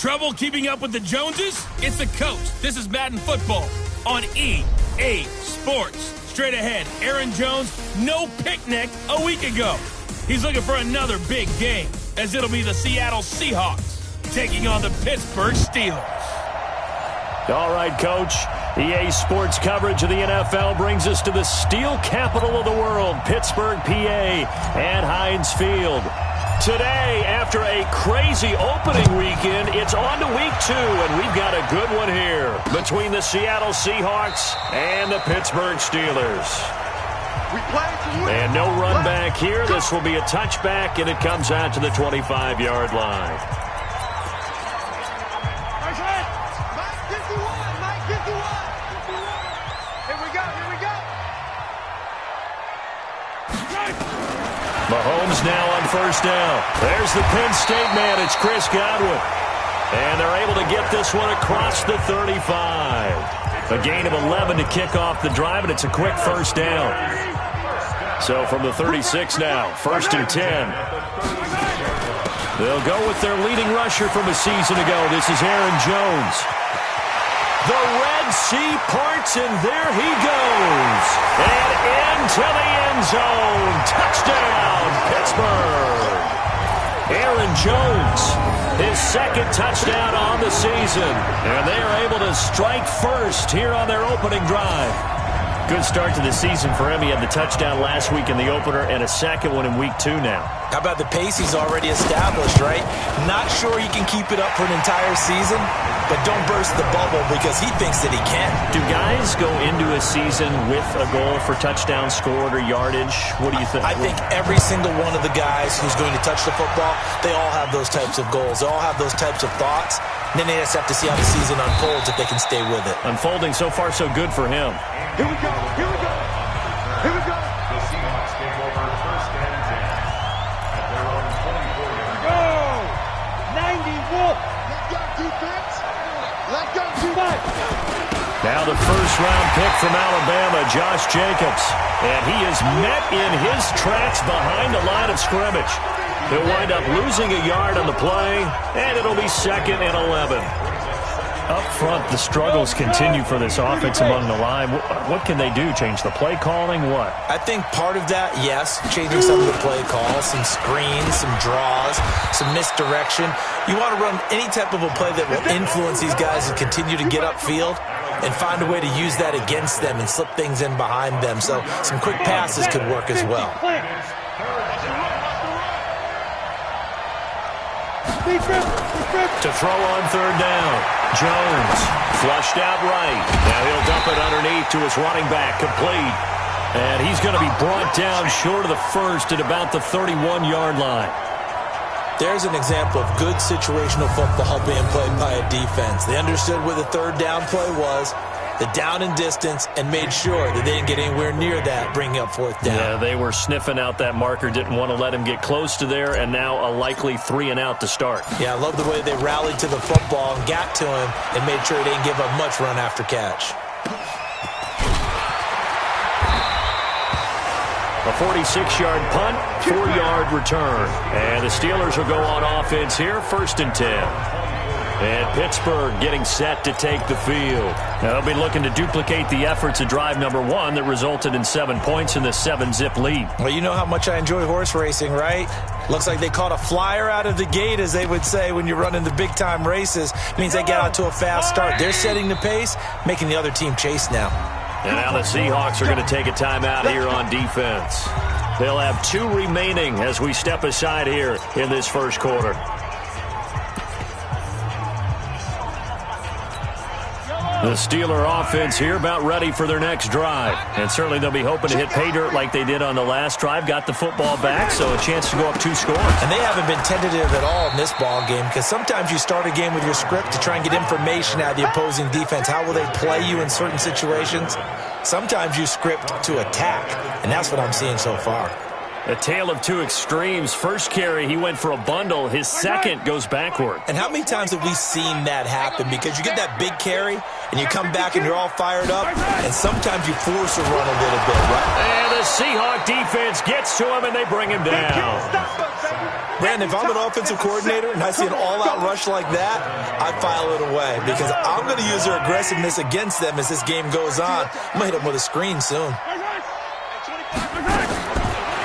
Trouble keeping up with the Joneses? It's the coach. This is Madden Football on EA Sports. Straight ahead, Aaron Jones, no picnic a week ago. He's looking for another big game, as it'll be the Seattle Seahawks taking on the Pittsburgh Steelers. All right, Coach. EA Sports coverage of the NFL brings us to the steel capital of the world, Pittsburgh, PA, and Heinz Field. Today, after a crazy opening weekend, it's on to week 2, and we've got a good one here between the Seattle Seahawks and the Pittsburgh Steelers. And no run back here. This will be a touchback, and it comes out to the 25-yard line. Mahomes now on first down. There's the Penn State man. It's Chris Godwin. And they're able to get this one across the 35. A gain of 11 to kick off the drive, and it's a quick first down. So from the 36 now, 1st and 10. They'll go with their leading rusher from a season ago. This is Aaron Jones. The Red Sea parts, and there he goes. And into the end zone. Touchdown, Pittsburgh. Aaron Jones, his second touchdown on the season. And they are able to strike first here on their opening drive. Good start to the season for him. He had the touchdown last week in the opener and a second one in week 2 now. How about the pace he's already established, right? Not sure he can keep it up for an entire season, but don't burst the bubble because he thinks that he can. Do guys go into a season with a goal for touchdown scored or yardage? What do you think? I think every single one of the guys who's going to touch the football, they all have those types of goals. They all have those types of thoughts. And then they just have to see how the season unfolds if they can stay with it. Unfolding so far so good for him. Here we go. Here we go. Here we go. The Seahawks take over 1st and 10 at their own 24-yard line. Go! 90 Wolf. Let go defense. Let go defense. Now the first-round pick from Alabama, Josh Jacobs. And he is met in his tracks behind the line of scrimmage. He'll wind up losing a yard on the play, and it'll be 2nd and 11. Up front, the struggles continue for this offense among the line. What can they do? Change the play calling? What? I think part of that, yes, changing some of the play calls, some screens, some draws, some misdirection. You want to run any type of a play that will influence these guys and continue to get upfield and find a way to use that against them and slip things in behind them. So some quick passes could work as well. To throw on 3rd down. Jones flushed out right. Now he'll dump it underneath to his running back. Complete. And he's going to be brought down short of the first at about the 31-yard line. There's an example of good situational football being played by a defense. They understood where the 3rd down play was, the down and distance, and made sure that they didn't get anywhere near that, bringing up 4th down. Yeah, they were sniffing out that marker, didn't want to let him get close to there, and now a likely 3-and-out to start. Yeah, I love the way they rallied to the football and got to him and made sure he didn't give up much run after catch. A 46-yard punt, 4-yard return. And the Steelers will go on offense here, 1st and 10. And Pittsburgh getting set to take the field. Now they'll be looking to duplicate the efforts of drive number 1 that resulted in 7 points in the 7-zip lead. Well, you know how much I enjoy horse racing, right? Looks like they caught a flyer out of the gate, as they would say when you're running the big-time races. It means they get out to a fast start. They're setting the pace, making the other team chase now. And now the Seahawks are going to take a timeout here on defense. They'll have 2 remaining as we step aside here in this first quarter. The Steeler offense here about ready for their next drive. And certainly they'll be hoping to hit pay dirt like they did on the last drive. Got the football back, so a chance to go up 2 scores. And they haven't been tentative at all in this ball game, because sometimes you start a game with your script to try and get information out of the opposing defense. How will they play you in certain situations? Sometimes you script to attack, and that's what I'm seeing so far. A tale of two extremes. First carry, he went for a bundle. His second goes backward. And how many times have we seen that happen? Because you get that big carry, and you come back and you're all fired up, and sometimes you force a run a little bit, right? And the Seahawk defense gets to him, and they bring him down. Brandon, if I'm an offensive coordinator and I see an all-out rush like that, I file it away because I'm going to use their aggressiveness against them as this game goes on. I'm going to hit them with a screen soon.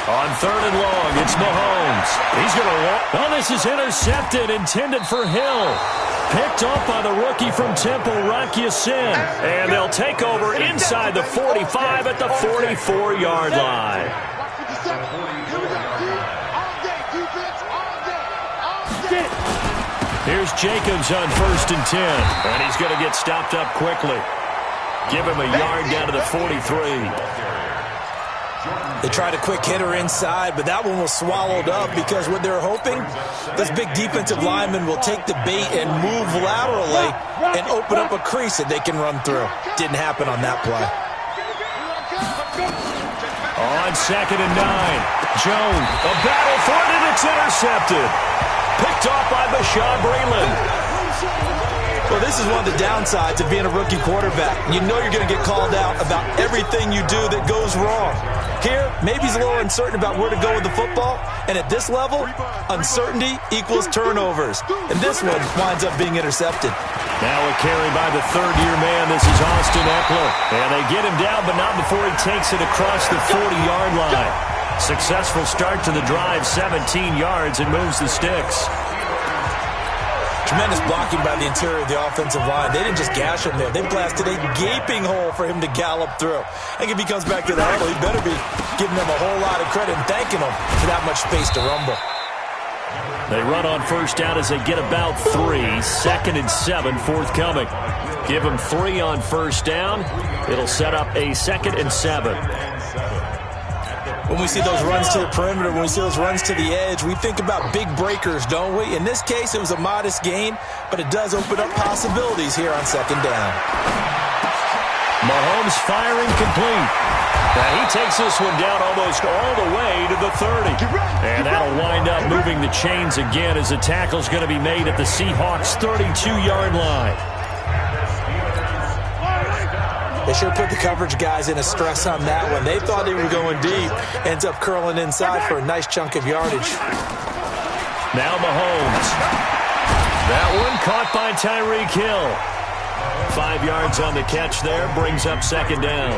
On 3rd and long, it's Mahomes. He's going to walk. Oh, this is intercepted, intended for Hill. Picked off by the rookie from Temple, Rock Ya-Sin. And they'll take over inside the 45 at the 44-yard line. Here's Jacobs on 1st and 10. And he's going to get stopped up quickly. Give him a yard down to the 43. They tried a quick hitter inside, but that one was swallowed up because what they're hoping, this big defensive lineman will take the bait and move laterally and open up a crease that they can run through. Didn't happen on that play. On 2nd and 9, Jones, a battle for it, and it's intercepted. Picked off by Bashaud Breeland. Well, this is one of the downsides of being a rookie quarterback. You know you're going to get called out about everything you do that goes wrong. Here, maybe he's a little uncertain about where to go with the football, and at this level, uncertainty equals turnovers. And this one winds up being intercepted. Now a carry by the third-year man. This is Austin Eckler. And they get him down, but not before he takes it across the 40-yard line. Successful start to the drive, 17 yards, and moves the sticks. Tremendous blocking by the interior of the offensive line. They didn't just gash him there. They blasted a gaping hole for him to gallop through. I think if he comes back to the huddle, he better be giving them a whole lot of credit and thanking them for that much space to rumble. They run on 1st down as they get about 3. 2nd and 7 forthcoming. Give them 3 on 1st down. It'll set up a 2nd and 7. When we see those runs to the perimeter, when we see those runs to the edge, we think about big breakers, don't we? In this case, it was a modest gain, but it does open up possibilities here on 2nd down. Mahomes firing complete. Now he takes this one down almost all the way to the 30. And that'll wind up moving the chains again as the tackle's going to be made at the Seahawks' 32-yard line. They sure put the coverage guys in a stress on that one. They thought they were going deep. Ends up curling inside for a nice chunk of yardage. Now Mahomes. That one caught by Tyreek Hill. 5 yards on the catch there. Brings up 2nd down.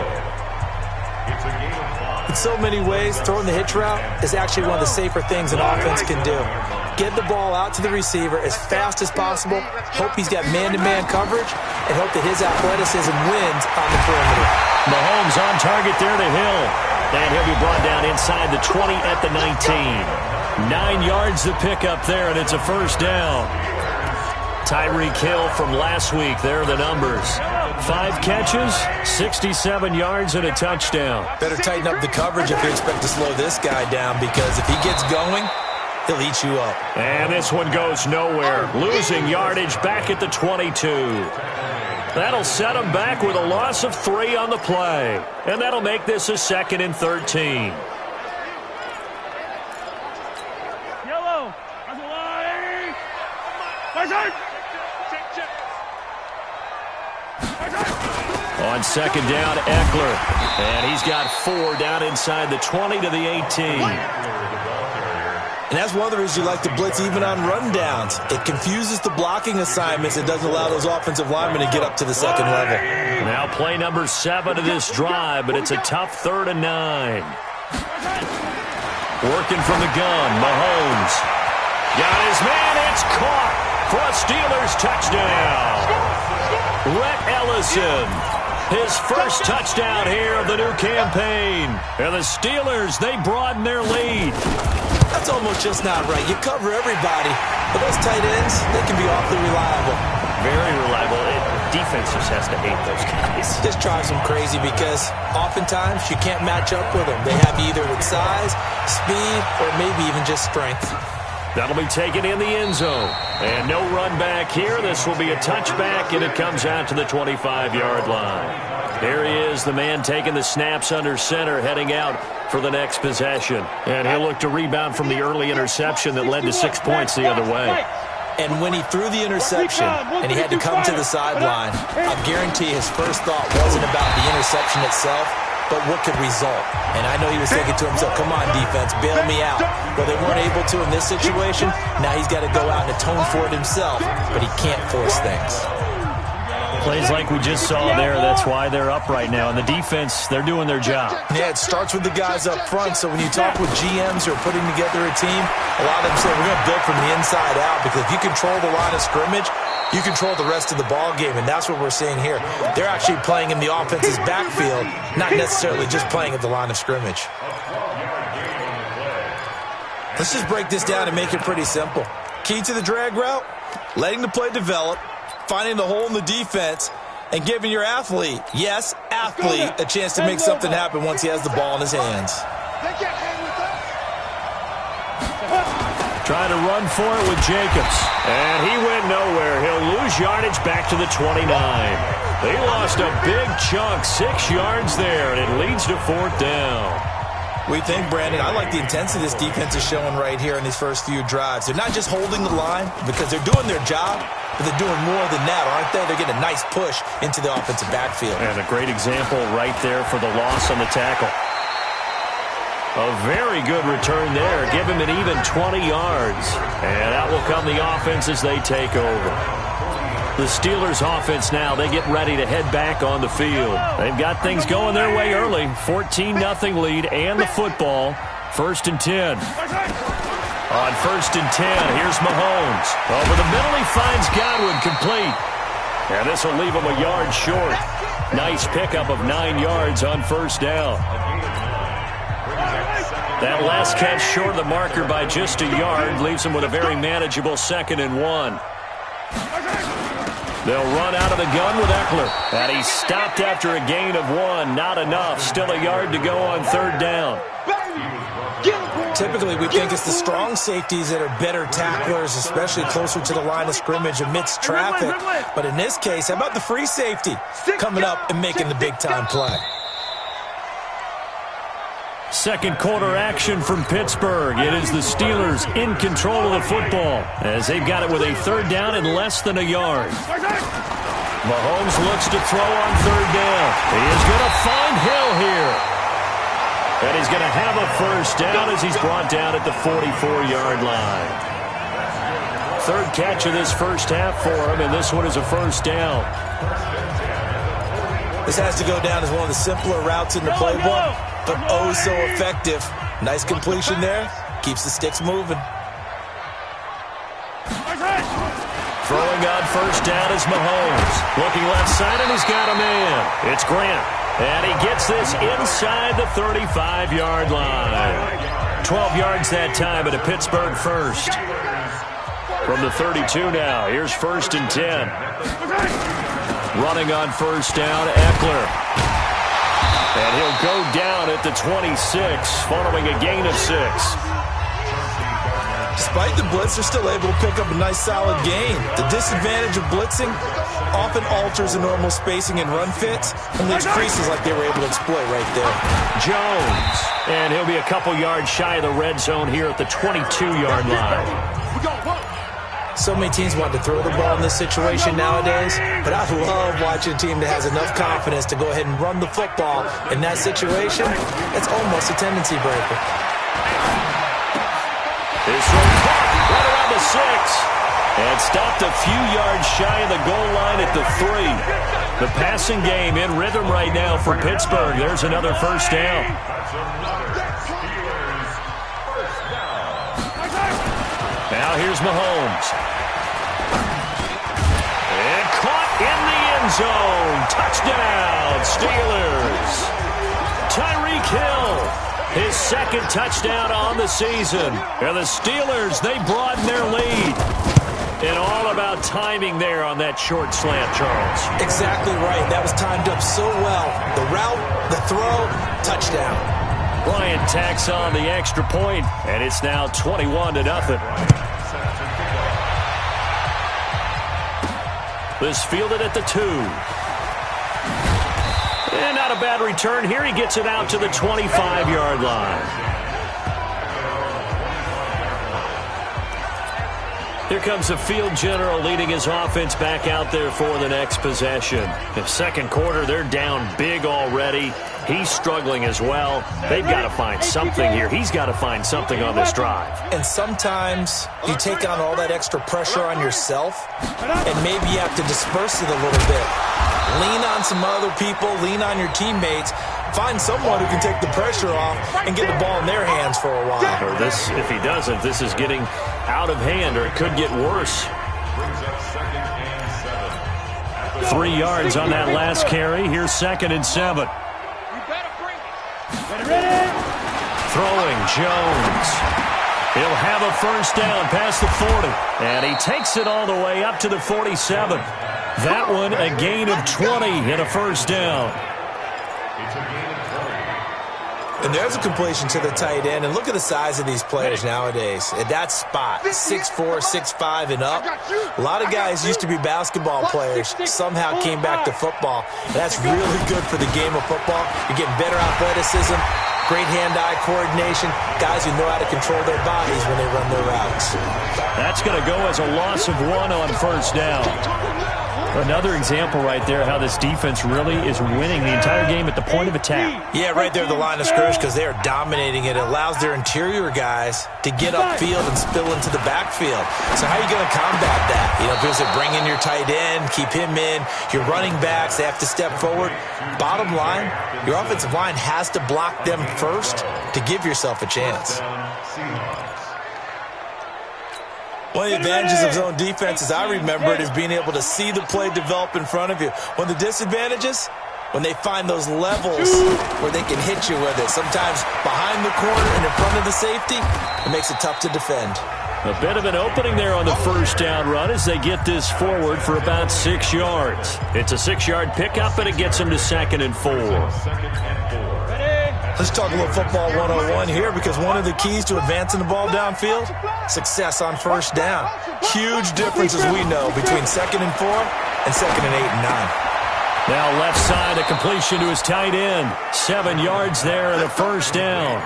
In so many ways, throwing the hitch route is actually one of the safer things an offense can do. Get the ball out to the receiver as fast as possible, hope he's got man-to-man coverage, and hope that his athleticism wins on the perimeter. Mahomes on target there to Hill. And he'll be brought down inside the 20 at the 19. 9 yards to pick up there, and it's a 1st down. Tyreek Hill from last week. There are the numbers. 5 catches, 67 yards, and a touchdown. Better tighten up the coverage if you expect to slow this guy down, because if he gets going, he'll eat you up. And this one goes nowhere. Losing yardage back at the 22. That'll set him back with a loss of 3 on the play. And that'll make this a 2nd and 13. Yellow. On 2nd down, Eckler. And he's got 4 down inside the 20 to the 18. And that's one of the reasons you like to blitz even on rundowns. It confuses the blocking assignments. It doesn't allow those offensive linemen to get up to the 2nd level. Now play number 7 of this drive, but it's a tough 3rd and 9. Working from the gun, Mahomes. Got his man, it's caught for a Steelers touchdown. Rhett Ellison, his first touchdown here of the new campaign. And the Steelers, they broaden their lead. That's almost just not right. You cover everybody, but those tight ends, they can be awfully reliable. Very reliable. Defense just has to hate those guys. Just drives them crazy because oftentimes you can't match up with them. They have you either with size, speed, or maybe even just strength. That'll be taken in the end zone. And no run back here. This will be a touchback, and it comes out to the 25-yard line. Here he is, the man taking the snaps under center, heading out for the next possession. And he'll look to rebound from the early interception that led to 6 points the other way. And when he threw the interception and he had to come to the sideline, I guarantee his first thought wasn't about the interception itself, but what could result. And I know he was thinking to himself, come on, defense, bail me out. Well, they weren't able to in this situation. Now he's got to go out and atone for it himself, but he can't force things. Plays like we just saw there, that's why they're up right now. And the defense, they're doing their job. Yeah, it starts with the guys up front. So when you talk with GMs who are putting together a team, a lot of them say we're going to build from the inside out, because if you control the line of scrimmage, you control the rest of the ball game, and that's what we're seeing here. They're actually playing in the offense's backfield, not necessarily just playing at the line of scrimmage. Let's just break this down and make it pretty simple. Key to the drag route, letting the play develop, finding the hole in the defense, and giving your athlete, yes, athlete, a chance to make something happen once he has the ball in his hands. Trying to run for it with Jacobs. And he went nowhere. He'll lose yardage back to the 29. They lost a big chunk, 6 yards there, and it leads to 4th down. We think, Brandon, I like the intensity this defense is showing right here in these first few drives. They're not just holding the line because they're doing their job, but they're doing more than that, aren't they? They're getting a nice push into the offensive backfield. And a great example right there for the loss on the tackle. A very good return there. Give him an even 20 yards. And out will come the offense as they take over. The Steelers offense now, they get ready to head back on the field. They've got things going their way early. 14-0 lead and the football. 1st and 10. On 1st and 10, here's Mahomes. Over the middle, he finds Godwin complete. And this will leave him a yard short. Nice pickup of 9 yards on 1st down. That last catch short of the marker by just a yard leaves him with a very manageable 2nd and 1. They'll run out of the gun with Eckler. And he's stopped after a gain of 1. Not enough. Still a yard to go on 3rd down. Typically, we think it's the strong safeties that are better tacklers, especially closer to the line of scrimmage amidst traffic. But in this case, how about the free safety coming up and making the big-time play? Second quarter action from Pittsburgh. It is the Steelers in control of the football as they've got it with a 3rd down and less than a yard. Mahomes looks to throw on 3rd down. He is going to find Hill here. And he's going to have a 1st down as he's brought down at the 44-yard line. 3rd catch of this first half for him, and this one is a 1st down. This has to go down as one of the simpler routes in the playbook, but oh so effective. Nice completion there. Keeps the sticks moving. Throwing on 1st down is Mahomes. Looking left side, and he's got a man. It's Grant. And he gets this inside the 35-yard line. 12 yards that time, but a Pittsburgh 1st. From the 32 now, here's 1st and 10. Running on 1st down, Eckler. And he'll go down at the 26 following a gain of 6. Despite the blitz, they're still able to pick up a nice solid gain. The disadvantage of blitzing often alters the normal spacing and run fits and leaves creases like they were able to exploit right there. Jones. And he'll be a couple yards shy of the red zone here at the 22-yard line. So many teams want to throw the ball in this situation nowadays, but I love watching a team that has enough confidence to go ahead and run the football. In that situation, it's almost a tendency breaker. This one caught right around the 6. And stopped a few yards shy of the goal line at the 3. The passing game in rhythm right now for Pittsburgh. There's another 1st down. Now here's Mahomes. And caught in the end zone. Touchdown, Steelers. Tyreek Hill. His 2nd touchdown on the season. And the Steelers, they broaden their lead. And all about timing there on that short slant, Charles. Exactly right. That was timed up so well. The route, the throw, touchdown. Bryant tacks on the extra point, and it's now 21-0. This fielded at the 2. And not a bad return here. He gets it out to the 25-yard line. Here comes the field general leading his offense back out there for the next possession. The second quarter, they're down big already. He's struggling as well. They've got to find something here. He's got to find something on this drive. And sometimes you take on all that extra pressure on yourself, and maybe you have to disperse it a little bit. Lean on some other people, lean on your teammates. Find someone who can take the pressure off and get the ball in their hands for a while. Or this, if he doesn't, this is getting out of hand, or it could get worse. 3 yards on that last carry. Here's 2nd and 7. Throwing Jones. He'll have a first down past the 40. And he takes it all the way up to the 47. That one a gain of 20 and a first down. And there's a completion to the tight end. And look at the size of these players nowadays. At that spot, 6'4", 6'5", and up. A lot of guys used to be basketball players, somehow came back to football. That's really good for the game of football. You're getting better athleticism, great hand-eye coordination, guys who know how to control their bodies when they run their routes. That's going to go as a loss of 1 on first down. Another example right there how this defense really is winning the entire game at the point of attack. Yeah, right there at the line of scrimmage, because they are dominating it. It allows their interior guys to get upfield and spill into the backfield. So how are you going to combat that? You know, because they bring in your tight end, keep him in. Your running backs, they have to step forward. Bottom line, your offensive line has to block them first to give yourself a chance. One of the advantages of zone defense, as I remember it, is being able to see the play develop in front of you. One of the disadvantages, when they find those levels where they can hit you with it. Sometimes behind the corner and in front of the safety, it makes it tough to defend. A bit of an opening there on the first down run as they get this forward for about 6 yards. It's a 6-yard pickup, and it gets them to 2nd and 4. Let's talk a little football 101 here, because one of the keys to advancing the ball downfield, success on first down. Huge difference, as we know, between 2nd and 4 and 2nd and 8 and 9. Now left side, a completion to his tight end. 7 yards there and a first down.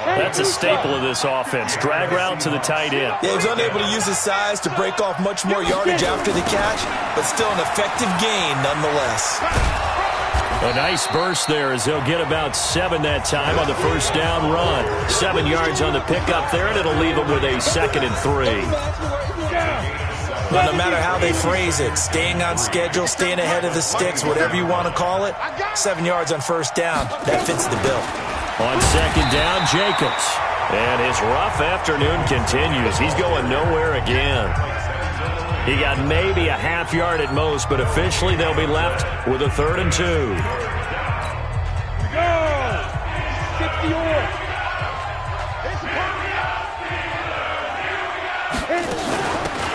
That's a staple of this offense. Drag route to the tight end. Yeah, he was unable to use his size to break off much more yardage after the catch, but still an effective gain nonetheless. A nice burst there as they'll get about 7 that time on the first down run. 7 yards on the pickup there, and it'll leave them with a 2nd and 3. Well, no matter how they phrase it, staying on schedule, staying ahead of the sticks, whatever you want to call it, 7 yards on first down, that fits the bill. On second down, Jacobs. And his rough afternoon continues. He's going nowhere again. He got maybe a half yard at most, but officially they'll be left with a 3rd and 2.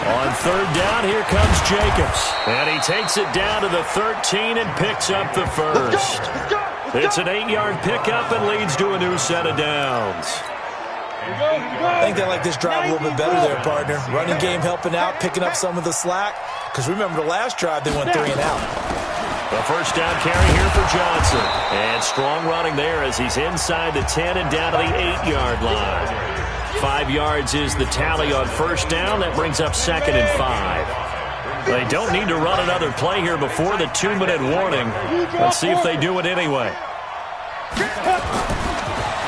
On 3rd down, here comes Jacobs. And he takes it down to the 13 and picks up the first. It's an 8-yard pickup and leads to a new set of downs. I think they like this drive a little bit better there, partner. Running game helping out, picking up some of the slack. Because remember the last drive, they went 3 and out. The first down carry here for Johnson. And strong running there as he's inside the 10 and down to the 8-yard line. 5 yards is the tally on first down. That brings up 2nd and 5. They don't need to run another play here before the 2-minute warning. Let's see if they do it anyway.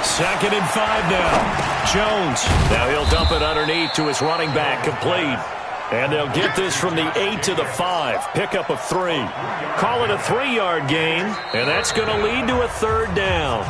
2nd and 5 now. Jones. Now he'll dump it underneath to his running back, complete. And they'll get this from the 8 to the 5. Pickup of 3. Call it a 3-yard gain, and that's going to lead to a 3rd down.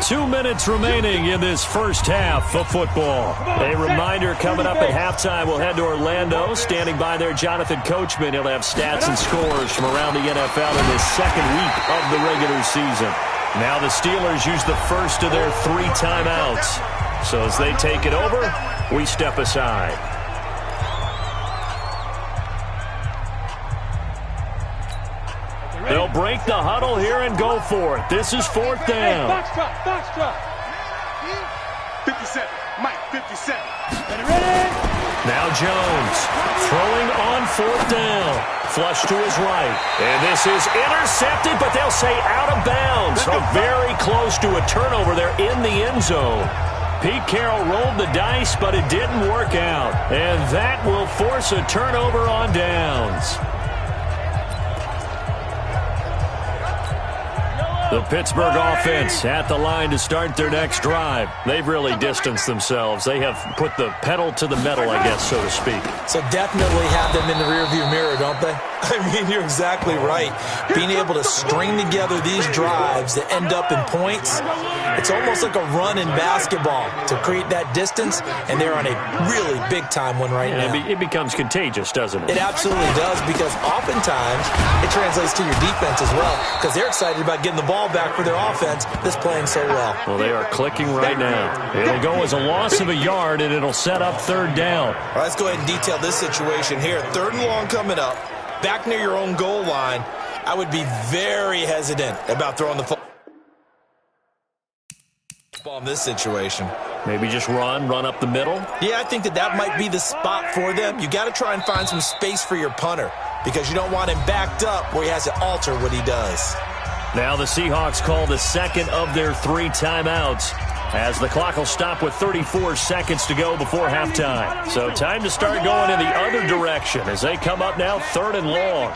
2 minutes remaining in this first half of football. A reminder coming up at halftime, we'll head to Orlando. Standing by there, Jonathan Coachman. He'll have stats and scores from around the NFL in this second week of the regular season. Now the Steelers use the first of their 3 timeouts. So as they take it over, we step aside. They'll break the huddle here and go for it. This is 4th down. Box drop. 57. Mike, 57. Ready? Now Jones throwing on fourth down. Flush to his right. And this is intercepted, but they'll say out of bounds. So very close to a turnover there in the end zone. Pete Carroll rolled the dice, but it didn't work out. And that will force a turnover on downs. The Pittsburgh offense at the line to start their next drive. They've really distanced themselves. They have put the pedal to the metal, I guess, so to speak. So definitely have them in the rearview mirror, don't they? I mean, you're exactly right. Being able to string together these drives that end up in points, it's almost like a run in basketball to create that distance, and they're on a really big-time one right now. It becomes contagious, doesn't it? It absolutely does, because oftentimes it translates to your defense as well, because they're excited about getting the ball back for their offense that's playing so well. Well, they are clicking right now. It'll go as a loss of a yard, and it'll set up third down. All right, let's go ahead and detail this situation here. 3rd and long coming up. Back near your own goal line, I would be very hesitant about throwing the football in this situation. Maybe just run up the middle? Yeah, I think that might be the spot for them. You got to try and find some space for your punter because you don't want him backed up where he has to alter what he does. Now the Seahawks call the second of their 3 timeouts, as the clock will stop with 34 seconds to go before halftime. So time to start going in the other direction as they come up now 3rd and long.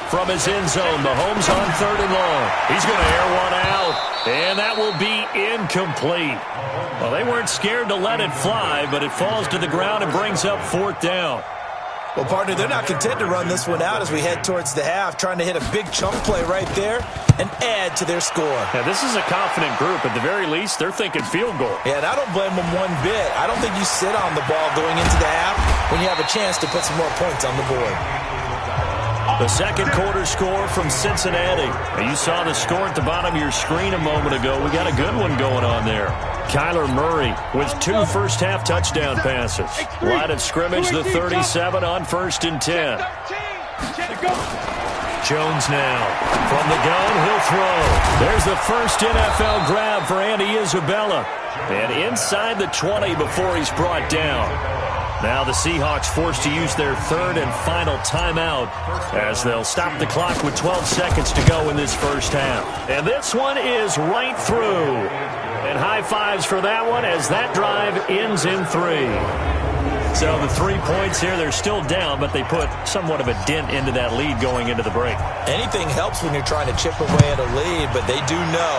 From his end zone, Mahomes on 3rd and long. He's going to air one out, and that will be incomplete. Well, they weren't scared to let it fly, but it falls to the ground and brings up 4th down. Well, partner, they're not content to run this one out as we head towards the half, trying to hit a big chunk play right there and add to their score. Yeah, this is a confident group. At the very least, they're thinking field goal. Yeah, and I don't blame them one bit. I don't think you sit on the ball going into the half when you have a chance to put some more points on the board. The second quarter score from Cincinnati. You saw the score at the bottom of your screen a moment ago. We got a good one going on there. Kyler Murray with 2 first-half touchdown passes. Line of scrimmage, the 37 on 1st and 10. Jones now. From the gun, he'll throw. There's the first NFL grab for Andy Isabella. And inside the 20 before he's brought down. Now the Seahawks forced to use their 3rd and final timeout as they'll stop the clock with 12 seconds to go in this first half. And this one is right through. And high fives for that one as that drive ends in 3. So the 3 points here, they're still down, but they put somewhat of a dent into that lead going into the break. Anything helps when you're trying to chip away at a lead, but they do know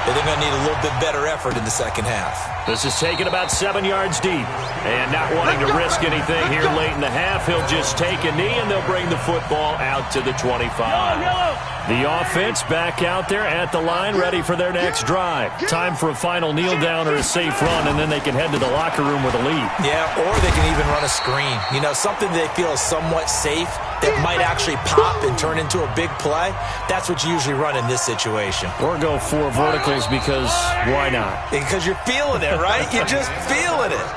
that they're going to need a little bit better effort in the second half. This is taken about 7 yards deep. And not wanting to risk anything here late in the half, he'll just take a knee, and they'll bring the football out to the 25. The offense back out there at the line, ready for their next drive. Time for a final kneel down or a safe run, and then they can head to the locker room with a lead. Yeah, or they can even run a screen. You know, something they feel is somewhat safe that might actually pop and turn into a big play. That's what you usually run in this situation. Or go 4 verticals because why not? Because you're feeling it, right? You're just feeling it.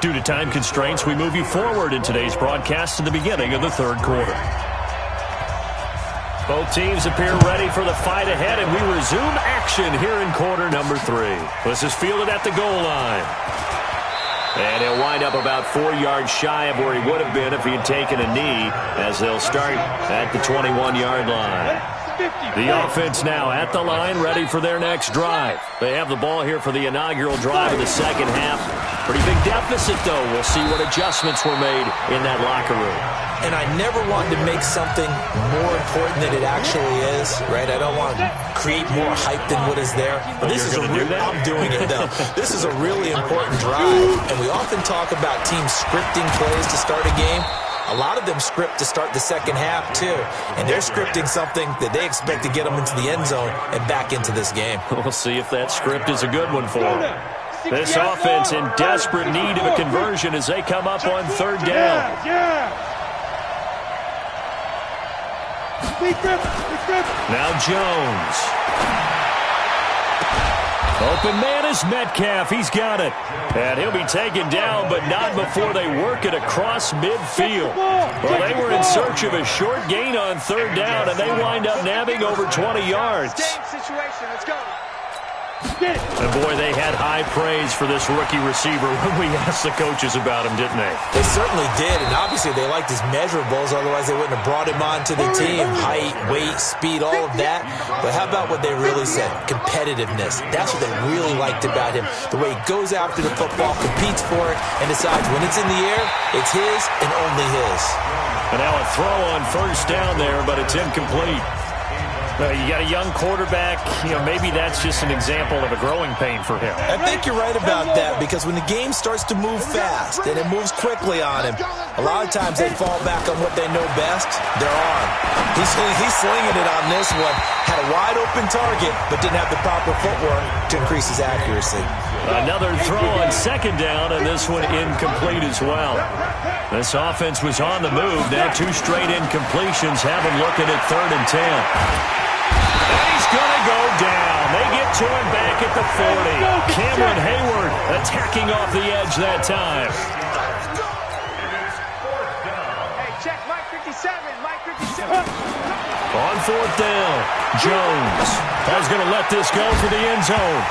Due to time constraints, we move you forward in today's broadcast to the beginning of the 3rd quarter. Both teams appear ready for the fight ahead, and we resume action here in quarter number 3. This is fielded at the goal line. And he'll wind up about 4 yards shy of where he would have been if he had taken a knee, as they'll start at the 21-yard line. The offense now at the line, ready for their next drive. They have the ball here for the inaugural drive of the second half. Pretty big deficit, though. We'll see what adjustments were made in that locker room. And I never want to make something more important than it actually is, right? I don't want to create more hype than what is there. But this is I'm doing it, though. This is a really important drive. And we often talk about teams scripting plays to start a game. A lot of them script to start the second half, too. And they're scripting something that they expect to get them into the end zone and back into this game. We'll see if that script is a good one for them. This offense in desperate need of a conversion as they come up on 3rd down. Now Jones. Open man is Metcalf. He's got it. And he'll be taken down, but not before they work it across midfield. Well, they were in search of a short gain on 3rd down, and they wind up nabbing over 20 yards. Same situation. Let's go. And boy, they had high praise for this rookie receiver when we asked the coaches about him, didn't they? They certainly did, and obviously they liked his measurables, otherwise they wouldn't have brought him onto the team. Height, weight, speed, all of that. But how about what they really said? Competitiveness. That's what they really liked about him. The way he goes after the football, competes for it, and decides when it's in the air, it's his and only his. And now a throw on first down there, but it's incomplete. You got a young quarterback, maybe that's just an example of a growing pain for him. I think you're right about that, because when the game starts to move fast and it moves quickly on him, a lot of times they fall back on what they know best, their arm. He's slinging it on this one. Had a wide open target, but didn't have the proper footwork to increase his accuracy. Another throw on second down, and this one incomplete as well. This offense was on the move. Now 2 straight incompletions have him looking at 3rd and 10. And he's going to go down. They get to him back at the 40. Cameron Hayward attacking off the edge that time. Hey, check Mike 57. Mike 57. On 4th down, Jones is going to let this go for the end zone.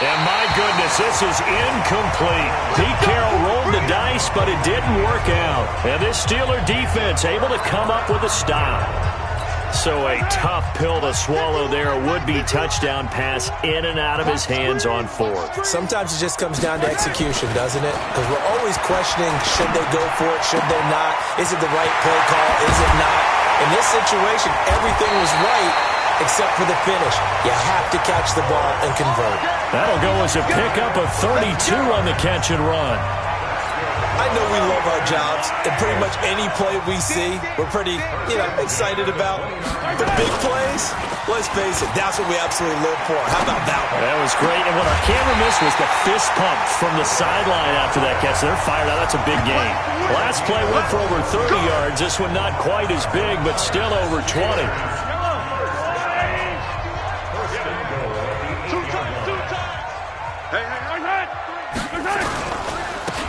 And my goodness, this is incomplete. Pete Carroll rolled the dice, but it didn't work out. And this Steeler defense able to come up with a stop. So a tough pill to swallow there. A would-be touchdown pass in and out of his hands on 4th. Sometimes it just comes down to execution, doesn't it? Because we're always questioning, should they go for it, should they not? Is it the right play call, is it not? In this situation, everything was right except for the finish. You have to catch the ball and convert. That'll go as a pickup of 32 on the catch and run. I know we love our jobs, and pretty much any play we see, we're pretty, excited about. The big plays, let's face it, that's what we absolutely live for. How about that one? That was great, and what our camera missed was the fist pump from the sideline after that catch. They're fired out. That's a big gain. Last play went for over 30 yards. This one not quite as big, but still over 20.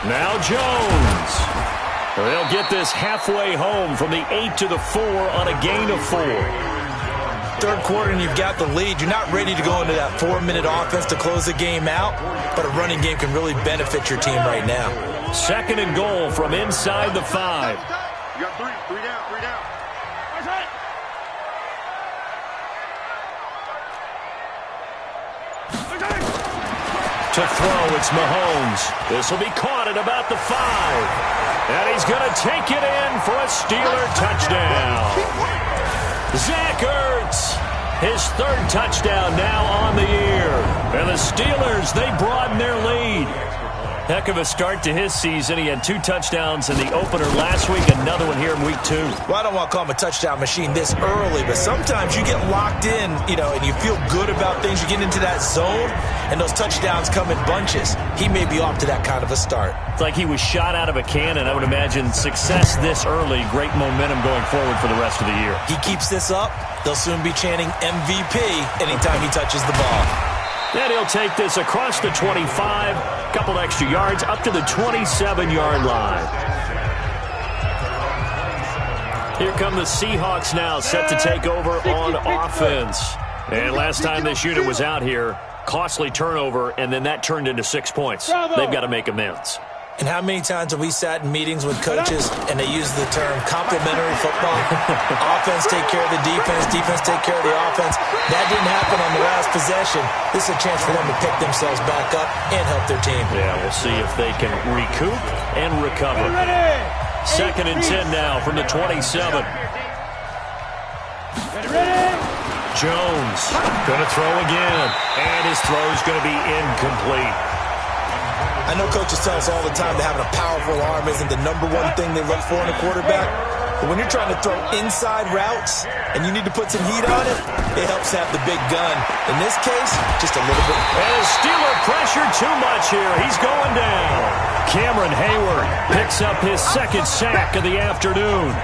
Now Jones. They'll get this halfway home from the 8 to the 4 on a gain of 4. 3rd quarter and you've got the lead. You're not ready to go into that 4-minute offense to close the game out, but a running game can really benefit your team right now. 2nd and goal from inside the 5. You got 3 down, 3 down. To throw, it's Mahomes. This will be caught at about the 5. And he's going to take it in for a Steeler touchdown. Zach Ertz, his 3rd touchdown now on the year. And the Steelers, they broaden their lead. Heck of a start to his season. He had 2 touchdowns in the opener last week, another one here in week 2. Well, I don't want to call him a touchdown machine this early, but sometimes you get locked in, and you feel good about things. You get into that zone, and those touchdowns come in bunches. He may be off to that kind of a start. It's like he was shot out of a cannon. I would imagine success this early, great momentum going forward for the rest of the year. He keeps this up, they'll soon be chanting MVP anytime he touches the ball. Then he'll take this across the 25, a couple extra yards, up to the 27-yard line. Here come the Seahawks now, set to take over on offense. And last time this unit was out here, costly turnover, and then that turned into 6 points. They've got to make amends. And how many times have we sat in meetings with coaches and they use the term complementary football? Offense take care of the defense, defense take care of the offense. That didn't happen on the last possession. This is a chance for them to pick themselves back up and help their team. Yeah, we'll see if they can recoup and recover. 2nd and 10 now from the 27. Jones going to throw again, and his throw is going to be incomplete. I know coaches tell us all the time that having a powerful arm isn't the #1 thing they look for in a quarterback. But when you're trying to throw inside routes and you need to put some heat on it, it helps have the big gun. In this case, just a little bit. And Steeler pressure too much here. He's going down. Cameron Hayward picks up his 2nd sack of the afternoon.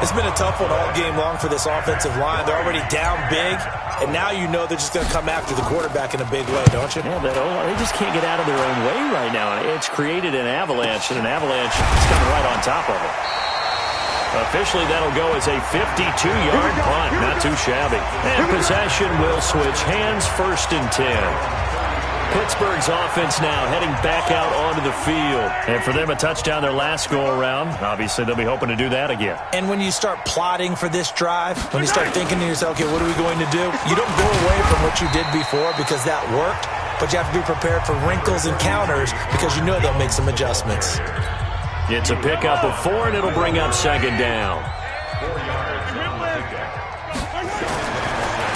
It's been a tough one all game long for this offensive line. They're already down big, and now you know they're just going to come after the quarterback in a big way, don't you? Yeah, they just can't get out of their own way right now. It's created an avalanche, and an avalanche is coming right on top of it. Officially, that'll go as a 52-yard punt. Not too shabby. And possession will switch hands, 1st and 10. Pittsburgh's offense now heading back out onto the field. And for them, a touchdown their last go-around. Obviously, they'll be hoping to do that again. And when you start plotting for this drive, when you start thinking to yourself, okay, what are we going to do? You don't go away from what you did before because that worked, but you have to be prepared for wrinkles and counters because you know they'll make some adjustments. It's a pickup of 4, and it'll bring up 2nd down.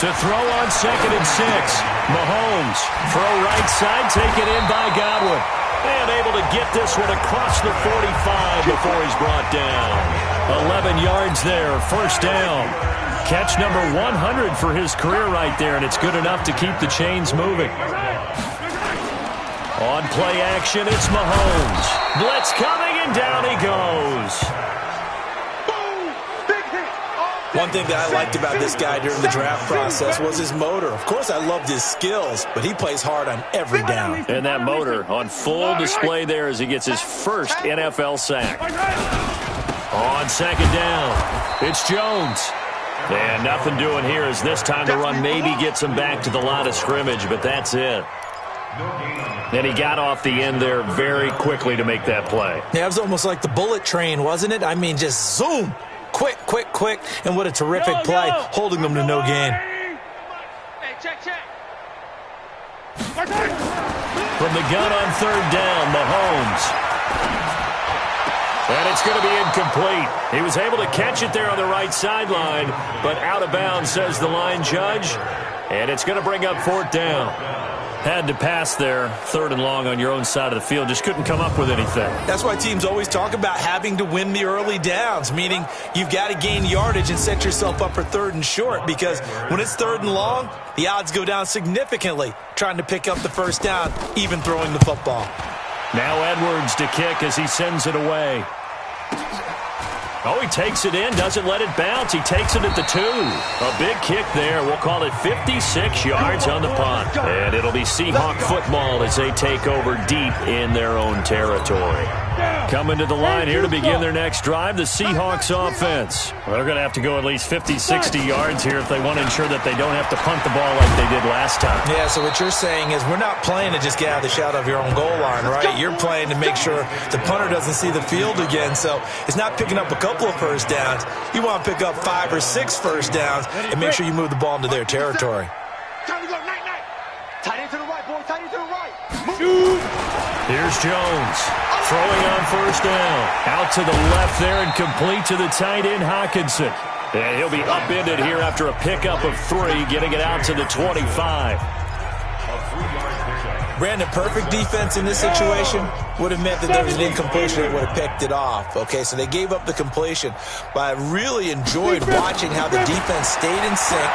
To throw on 2nd and 6. Mahomes, throw right side, taken in by Godwin. And able to get this one across the 45 before he's brought down. 11 yards there, 1st down. Catch number 100 for his career right there, and it's good enough to keep the chains moving. On play action, it's Mahomes. Blitz coming, and down he goes. One thing that I liked about this guy during the draft process was his motor. Of course, I loved his skills, but he plays hard on every down. And that motor on full display there as he gets his first NFL sack. On 2nd down, it's Jones. And nothing doing here as this time to run maybe gets him back to the line of scrimmage, but that's it. And he got off the end there very quickly to make that play. Yeah, it was almost like the bullet train, wasn't it? I mean, just zoom. Quick, quick, quick, and what a terrific play, holding them to no gain. Hey, check. From the gun on 3rd down, Mahomes. And it's going to be incomplete. He was able to catch it there on the right sideline, but out of bounds, says the line judge. And it's going to bring up 4th down. Had to pass there, 3rd and long on your own side of the field. Just couldn't come up with anything. That's why teams always talk about having to win the early downs, meaning you've got to gain yardage and set yourself up for 3rd and short, because when it's 3rd and long, the odds go down significantly trying to pick up the 1st down, even throwing the football. Now Edwards to kick as he sends it away. Oh, he takes it in, doesn't let it bounce. He takes it at the 2. A big kick there. We'll call it 56 yards on the punt. And it'll be Seahawk football as they take over deep in their own territory. Coming to the line here to begin their next drive, the Seahawks offense. Well, they're going to have to go at least 50, 60 yards here if they want to ensure that they don't have to punt the ball like they did last time. Yeah, so what you're saying is we're not playing to just get out of the shadow of your own goal line, right? You're playing to make sure the punter doesn't see the field again. So it's not picking up a couple of 1st downs. You want to pick up 5 or 6 1st downs and make sure you move the ball into their territory. Time to go, night. Tight end to the right, boy, tight end to the right. Here's Jones. Throwing on 1st down. Out to the left there and complete to the tight end, Hockenson. And he'll be upended here after a pickup of 3, getting it out to the 25. Brandon, perfect defense in this situation would have meant that there was an incompletion that would have picked it off. Okay, so they gave up the completion, but I really enjoyed watching how the defense stayed in sync,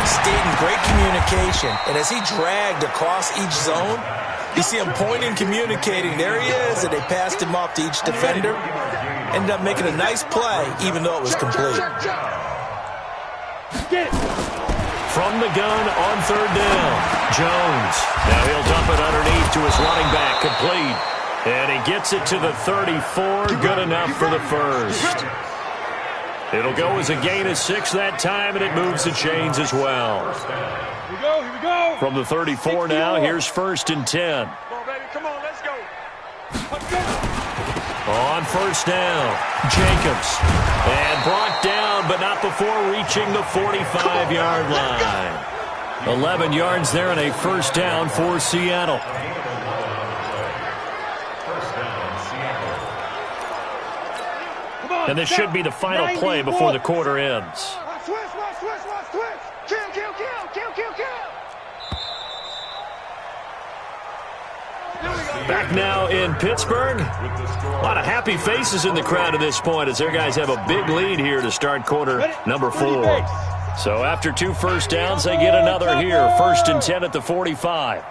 stayed in great communication, and as he dragged across each zone, you see him pointing, communicating. There he is, and they passed him off to each defender. Ended up making a nice play, even though it was complete. From the gun on 3rd down, Jones. Now he'll dump it underneath to his running back, complete. And he gets it to the 34, good enough for the 1st. It'll go as a gain of 6 that time, and it moves the chains as well. Here we go. From the 34 now, here's 1st and 10. Come on, baby, come on, let's go. On 1st down, Jacobs. And brought down, but not before reaching the 45-yard line. 11 yards there and a 1st down for Seattle. And this should be the final play before the quarter ends. Switch. Kill. Back now in Pittsburgh. A lot of happy faces in the crowd at this point as their guys have a big lead here to start quarter number 4. So after 2 1st downs, they get another here. 1st and 10 at the 45.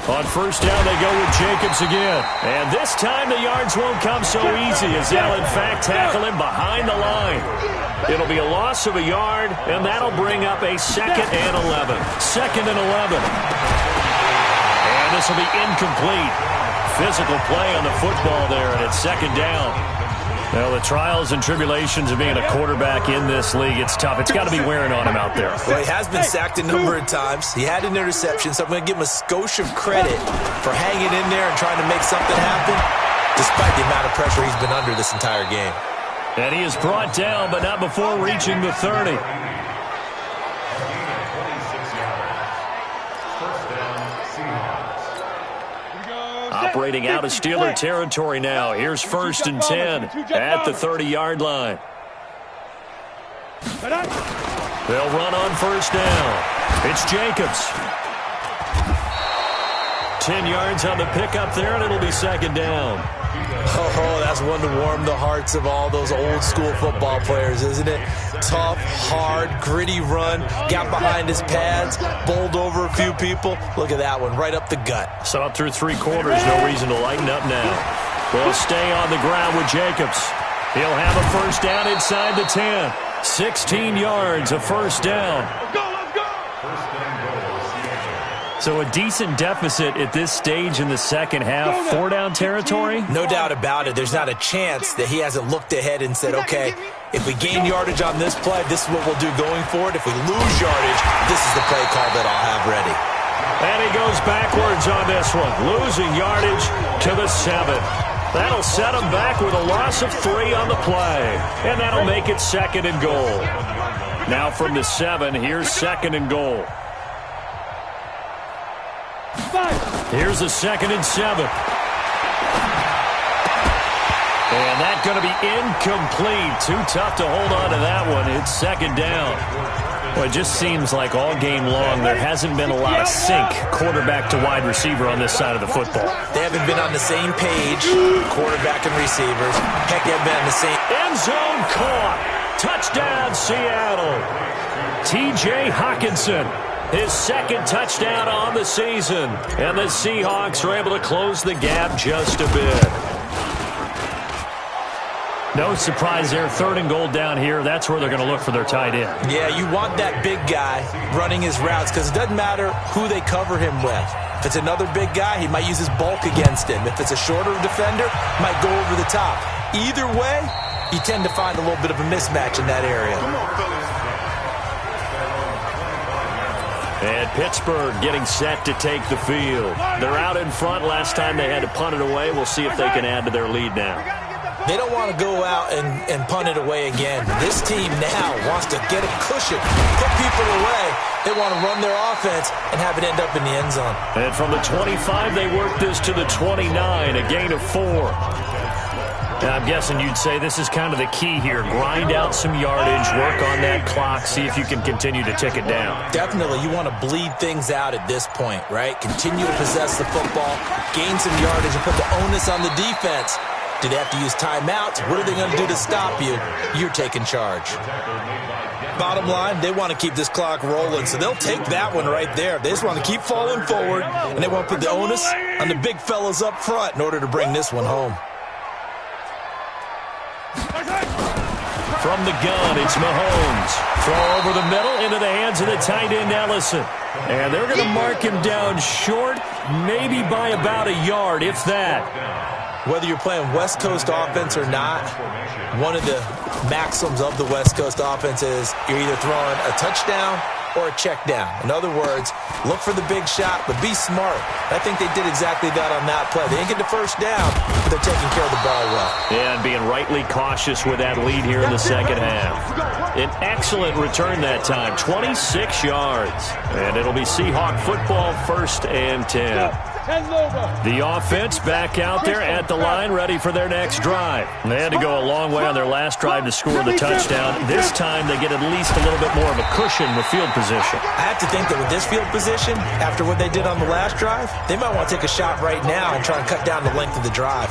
On 1st down, they go with Jacobs again. And this time the yards won't come so easy as they'll in fact tackle him behind the line. It'll be a loss of a yard, and that'll bring up a 2nd and 11. 2nd and 11. And this will be incomplete. Physical play on the football there, and it's 2nd down. Well, the trials and tribulations of being a quarterback in this league, it's tough. It's got to be wearing on him out there. Well, he has been sacked a number of times. He had an interception, so I'm going to give him a skosh of credit for hanging in there and trying to make something happen, despite the amount of pressure he's been under this entire game. And he is brought down, but not before reaching the 30. Operating out of Steeler territory now. Here's 1st and 10 at the 30-yard line. They'll run on 1st down. It's Jacobs. 10 yards on the pickup there, and it'll be 2nd down. Oh, that's one to warm the hearts of all those old-school football players, isn't it? Tough, hard, gritty run, got behind his pads, bowled over a few people. Look at that one, right up the gut. So up through 3 quarters, no reason to lighten up now. They'll stay on the ground with Jacobs. He'll have a 1st down inside the 10. 16 yards, a 1st down. So a decent deficit at this stage in the second half. 4-down territory? No doubt about it. There's not a chance that he hasn't looked ahead and said, okay, if we gain yardage on this play, this is what we'll do going forward. If we lose yardage, this is the play call that I'll have ready. And he goes backwards on this one, losing yardage to the 7. That'll set him back with a loss of 3 on the play. And that'll make it 2nd and goal. Now from the 7, here's 2nd and goal. Here's a 2nd and 7. And that's going to be incomplete. Too tough to hold on to that one. It's 2nd down. Well, it just seems like all game long there hasn't been a lot of sync quarterback to wide receiver on this side of the football. They haven't been on the same page, quarterback and receivers. Heck, they haven't been on the same. End zone caught. Touchdown, Seattle. T.J. Hockenson. His 2nd touchdown on the season. And the Seahawks are able to close the gap just a bit. No surprise there. 3rd and goal down here. That's where they're going to look for their tight end. Yeah, you want that big guy running his routes because it doesn't matter who they cover him with. If it's another big guy, he might use his bulk against him. If it's a shorter defender, might go over the top. Either way, you tend to find a little bit of a mismatch in that area. And Pittsburgh getting set to take the field. They're out in front. Last time they had to punt it away. We'll see if they can add to their lead now. They don't want to go out and punt it away again. This team now wants to get a cushion, put people away. They want to run their offense and have it end up in the end zone. And from the 25, they work this to the 29, a gain of 4. Now, I'm guessing you'd say this is kind of the key here. Grind out some yardage, work on that clock, see if you can continue to tick it down. Definitely. You want to bleed things out at this point, right? Continue to possess the football, gain some yardage, and put the onus on the defense. Do they have to use timeouts? What are they going to do to stop you? You're taking charge. Bottom line, they want to keep this clock rolling, so they'll take that one right there. They just want to keep falling forward, and they want to put the onus on the big fellas up front in order to bring this one home. From the gun, it's Mahomes. Throw over the middle into the hands of the tight end, Ellison. And they're going to mark him down short, maybe by about a yard, if that. Whether you're playing West Coast offense or not, one of the maxims of the West Coast offense is you're either throwing a touchdown or a check down. In other words, look for the big shot, but be smart. I think they did exactly that on that play. They didn't get the first down, but they're taking care of the ball well. Yeah, and being rightly cautious with that lead here in the second half. An excellent return that time, 26 yards. And it'll be Seahawk football, 1st and 10. The offense back out there at the line, ready for their next drive. They had to go a long way on their last drive to score the touchdown. This time they get at least a little bit more of a cushion with field position. I have to think that with this field position, after what they did on the last drive, they might want to take a shot right now and try and cut down the length of the drive.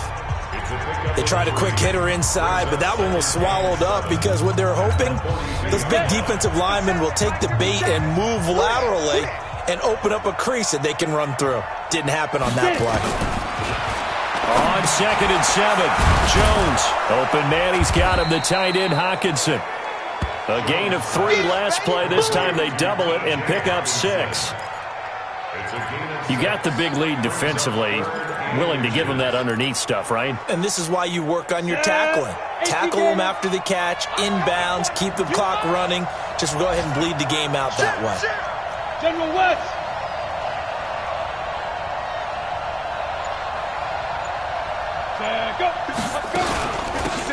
They tried a quick hitter inside, but that one was swallowed up because what they're hoping, those big defensive linemen will take the bait and move laterally and open up a crease that they can run through. Didn't happen on that play. On 2nd and 7, Jones. Open man, he's got him, the tight end, Hockenson. A gain of 3 last play. This time they double it and pick up 6. You got the big lead defensively. willing to give him that underneath stuff, right? And this is why you work on your tackling. Tackle them after the catch, inbounds, keep the clock running. Just go ahead and bleed the game out that way. General West.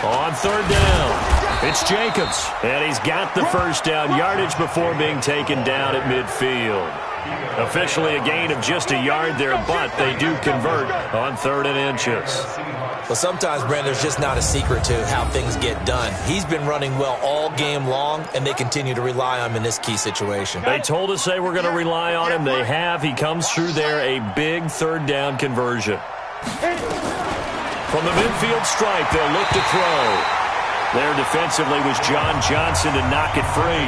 On third down, it's Jacobs, and he's got the first down yardage before being taken down at midfield. Officially a gain of just a yard there, but they do convert on 3rd and inches. Well, sometimes, Brandon, there's just not a secret to how things get done. He's been running well all game long, and they continue to rely on him in this key situation. They told us they were going to rely on him. They have. He comes through there, a big 3rd down conversion. From the midfield stripe, they'll look to throw. There defensively was John Johnson to knock it free.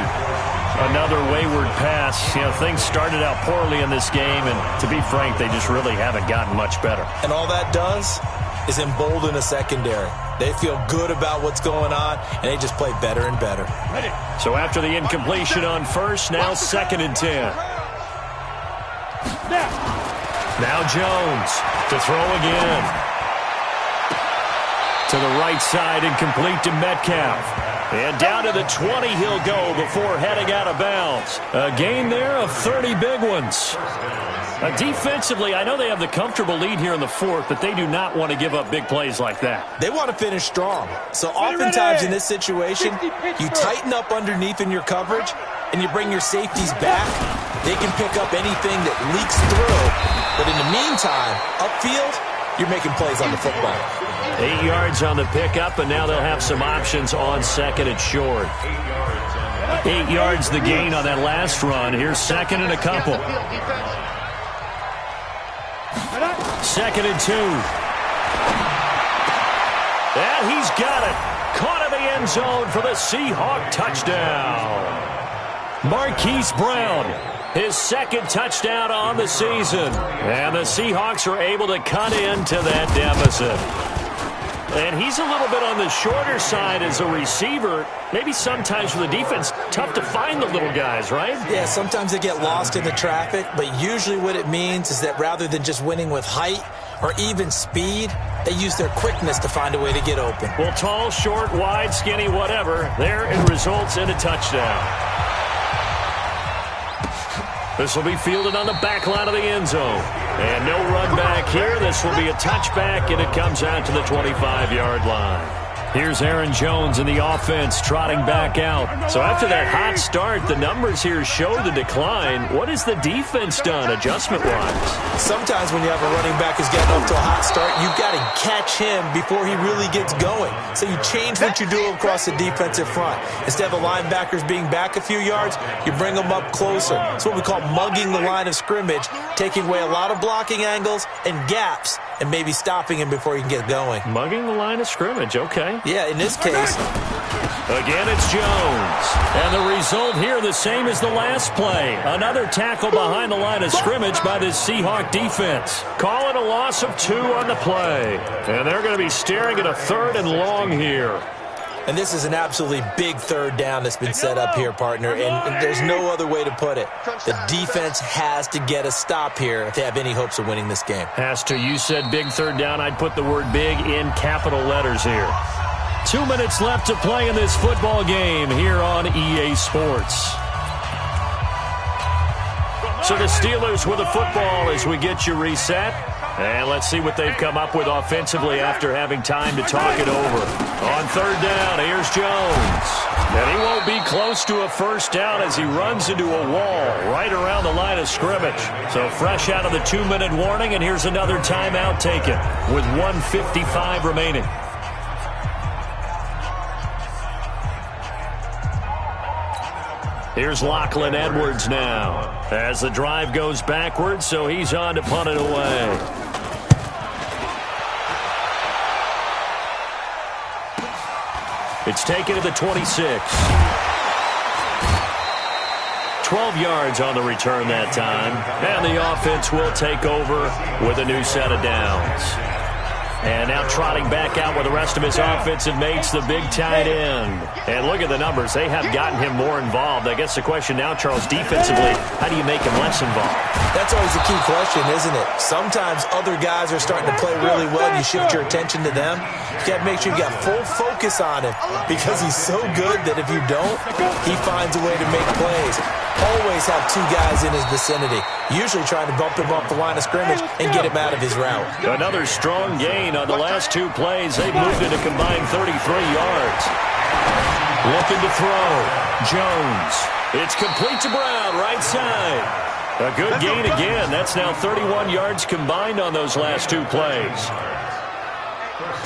Another wayward pass. You know, things started out poorly in this game, and to be frank, they just really haven't gotten much better. And all that does is embolden a secondary. They feel good about what's going on, and they just play better and better. So after the incompletion on first, now 2nd and 10. Now Jones to throw again. To the right side and complete to Metcalf. And down to the 20 he'll go before heading out of bounds. A gain there of 30 big ones. Defensively, I know they have the comfortable lead here in the 4th, but they do not want to give up big plays like that. They want to finish strong. So oftentimes in this situation, you tighten up underneath in your coverage, and you bring your safeties back. They can pick up anything that leaks through. But in the meantime, upfield, you're making plays on the football. 8 yards on the pickup, and now they'll have some options on 2nd and short. 8 yards the gain on that last run. Here's 2nd and a couple. 2nd and 2. And he's got it. Caught in the end zone for the Seahawk touchdown. Marquise Brown, his 2nd touchdown on the season. And the Seahawks are able to cut into that deficit. And he's a little bit on the shorter side as a receiver. Maybe sometimes for the defense, tough to find the little guys, right? Yeah, sometimes they get lost in the traffic, but usually what it means is that rather than just winning with height or even speed, they use their quickness to find a way to get open. Well, tall, short, wide, skinny, whatever, there it results in a touchdown. This will be fielded on the back line of the end zone. And no run back here. This will be a touchback, and it comes out to the 25-yard line. Here's Aaron Jones in the offense trotting back out. So after that hot start, the numbers here show the decline. What has the defense done adjustment-wise? Sometimes when you have a running back who's getting off to a hot start, you've got to catch him before he really gets going. So you change what you do across the defensive front. Instead of the linebackers being back a few yards, you bring them up closer. It's what we call mugging the line of scrimmage, taking away a lot of blocking angles and gaps, and maybe stopping him before he can get going. Mugging the line of scrimmage, okay. Yeah, in this case. Again, it's Jones. And the result here the same as the last play. Another tackle behind the line of scrimmage by this Seahawk defense. Call it a loss of 2 on the play. And they're going to be staring at a 3rd and long here. And this is an absolutely big 3rd down that's been set up here, partner, and there's no other way to put it. The defense has to get a stop here if they have any hopes of winning this game. Has to. You said big 3rd down. I'd put the word big in capital letters here. 2 minutes left to play in this football game here on EA Sports. So the Steelers with the football as we get you reset. And let's see what they've come up with offensively after having time to talk it over. On 3rd down, here's Jones. And he won't be close to a 1st down as he runs into a wall right around the line of scrimmage. So fresh out of the 2-minute warning, and here's another timeout taken with 1:55 remaining. Here's Lachlan Edwards now as the drive goes backwards, so he's on to punt it away. It's taken to the 26. 12 yards on the return that time, and the offense will take over with a new set of downs. And now trotting back out with the rest of his offensive mates, the big tight end. And look at the numbers. They have gotten him more involved. I guess the question now, Charles, defensively, how do you make him less involved? That's always a key question, isn't it? Sometimes other guys are starting to play really well, and you shift your attention to them. You got to make sure you got full focus on him because he's so good that if you don't, he finds a way to make plays. Always have two guys in his vicinity, usually trying to bump him off the line of scrimmage and get him out of his route. Another strong gain on the last two plays. They've moved it a combined 33 yards. Looking to throw. Jones. It's complete to Brown, right side. A good gain again. That's now 31 yards combined on those last two plays.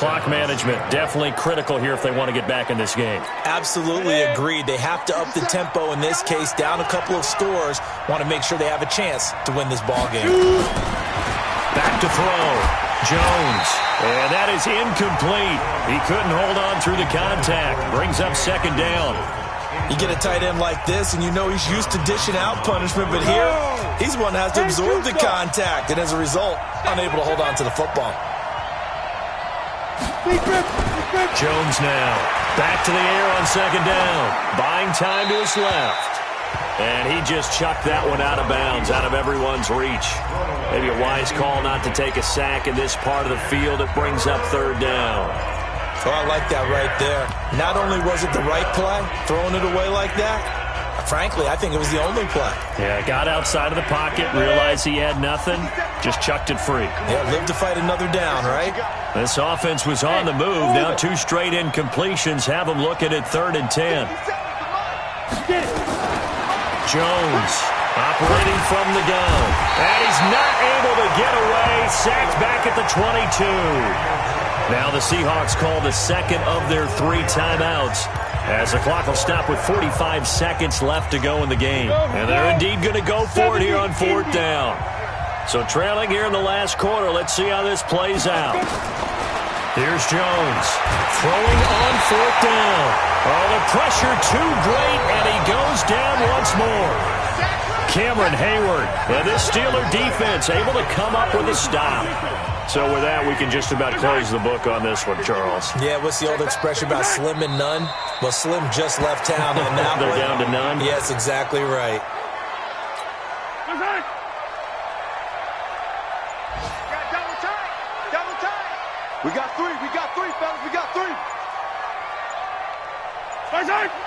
Clock management definitely critical here if they want to get back in this game. Absolutely agreed. They have to up the tempo in this case, down a couple of scores. Want to make sure they have a chance to win this ball game. Back to throw. Jones. And that is incomplete. He couldn't hold on through the contact. Brings up second down. You get a tight end like this, and you know he's used to dishing out punishment, but here, he's one that has to absorb the contact, and as a result, unable to hold on to the football. Jones now. Back to the air on second down. Buying time to his left. And he just chucked that one out of bounds, out of everyone's reach. Maybe a wise call not to take a sack in this part of the field. It brings up third down. Oh, I like that right there. Not only was it the right play, throwing it away like that, frankly, I think it was the only play. Yeah, got outside of the pocket, realized he had nothing, just chucked it free. Yeah, lived to fight another down, right? This offense was on the move. Now two straight incompletions have them looking at 3rd and 10. Jones operating from the gun. And he's not able to get away. Sacked back at the 22. Now the Seahawks call the second of their 3 timeouts, as the clock will stop with 45 seconds left to go in the game. And they're indeed going to go for it here on 4th down. So trailing here in the last quarter. Let's see how this plays out. Here's Jones throwing on 4th down. Oh, the pressure too great, and he goes down once more. Cameron Hayward, and this Steeler defense able to come up with a stop. So with that, we can just about close the book on this one, Charles. Yeah, what's the old expression about slim and none? Well, Slim just left town on that They're one. down to none? Yes, exactly right. Double time. We got three, fellas. We got three.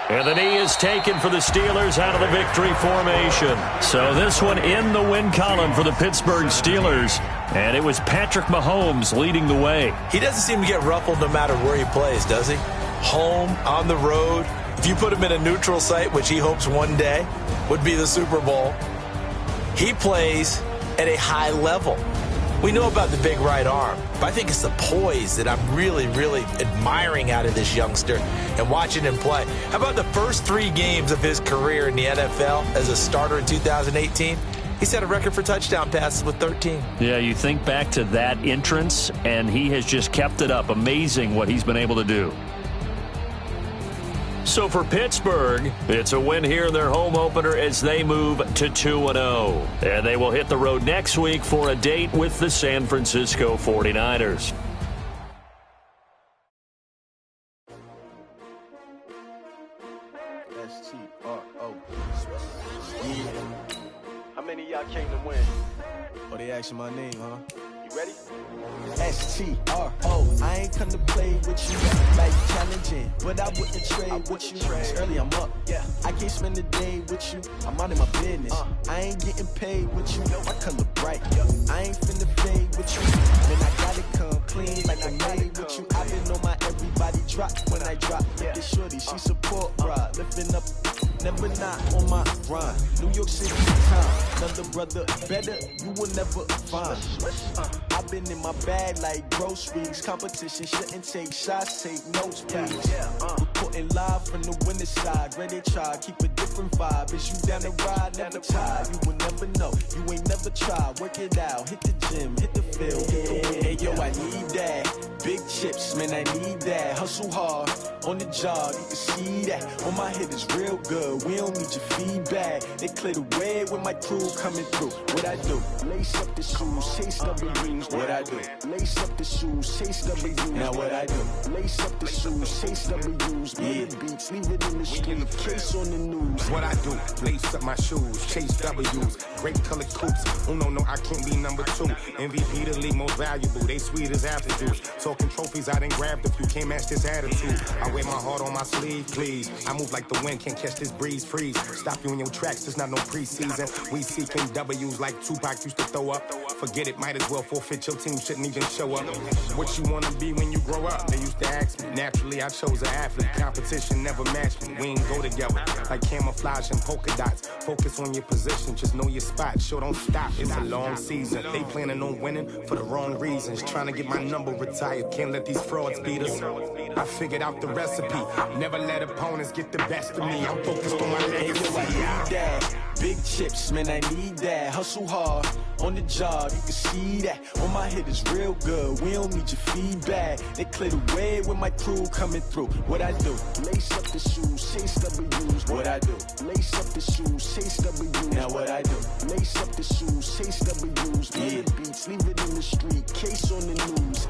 And the knee is taken for the Steelers out of the victory formation. So this one in the win column for the Pittsburgh Steelers. And it was Patrick Mahomes leading the way. He doesn't seem to get ruffled no matter where he plays, does he? Home, on the road. If you put him in a neutral site, which he hopes one day would be the Super Bowl, he plays at a high level. We know about the big right arm, but I think it's the poise that I'm really, really admiring out of this youngster and watching him play. How about the first 3 games of his career in the NFL as a starter in 2018? He set a record for touchdown passes with 13. Yeah, you think back to that entrance, and he has just kept it up. Amazing what he's been able to do. So for Pittsburgh, it's a win here in their home opener as they move to 2-0. And they will hit the road next week for a date with the San Francisco 49ers. S-T-R-O. Yeah. How many of y'all came to win? Oh, they asking my name, huh? You ready? S-T-R-O. I ain't come to play with you like challenging, but I wouldn't trade with you. It's early, I'm up. Yeah. I can't spend the day with you. I'm out of my business. I ain't getting paid with you. My color bright. I ain't finna fade with you. Then I gotta come clean like I made with you. I've been on my everybody drop when I drop. This shorty, she support ride. Lifting up, never not on my grind. New York City time. Another brother better, you will never find. I've been in my bag like groceries. Competition shouldn't take shots, take notes, please. Reporting live from the winning side. Ready to try, keep a different vibe. Is you down the ride, never tired. You will never know, you ain't never tried. Work it out, hit the gym, hit the field. Hey yo, I need that. Big chips, man, I need that. Hustle hard, on the job, you can see that. On my head is real good, we don't need your feedback. They clear the way with my crew coming through. What I do? Lace up the shoes, chase double rings. What I do? Lace up the shoes, chase W's. Now what I do? Lace up the shoes, chase W's. Beat the beats, leave it in the street, case on the news. What I do? Lace up my shoes, chase W's. Great colored coops. Oh no, I can't be number 2. MVP the league most valuable. They sweet as apple juice. Talking trophies, I done grabbed a few. Can't match this attitude. I wear my heart on my sleeve, please. I move like the wind, can't catch this breeze. Freeze. Stop you in your tracks. There's not no preseason. We seeking W's like Tupac used to throw up. Forget it, might as well forfeit. Your team shouldn't even show up. What you wanna be when you grow up? They used to ask me. Naturally, I chose an athlete. Competition never matched me. We ain't go together like camouflage and polka dots. Focus on your position, just know your spot. Sure, don't stop. It's a long season. They planning on winning for the wrong reasons. Trying to get my number retired. Can't let these frauds beat us. I figured out the recipe. Never let opponents get the best of me. I'm focused on my legacy. Big chips, man, I need that. Hustle hard on the job, you can see that. On my head is real good. We don't need your feedback. They clear the way with my crew coming through. What I do? Lace up the shoes, chase W's. What I do? Lace up the shoes, chase W's. Now what I do? Lace up the shoes, chase W's. Beat the beats, leave it in the street, case on the news.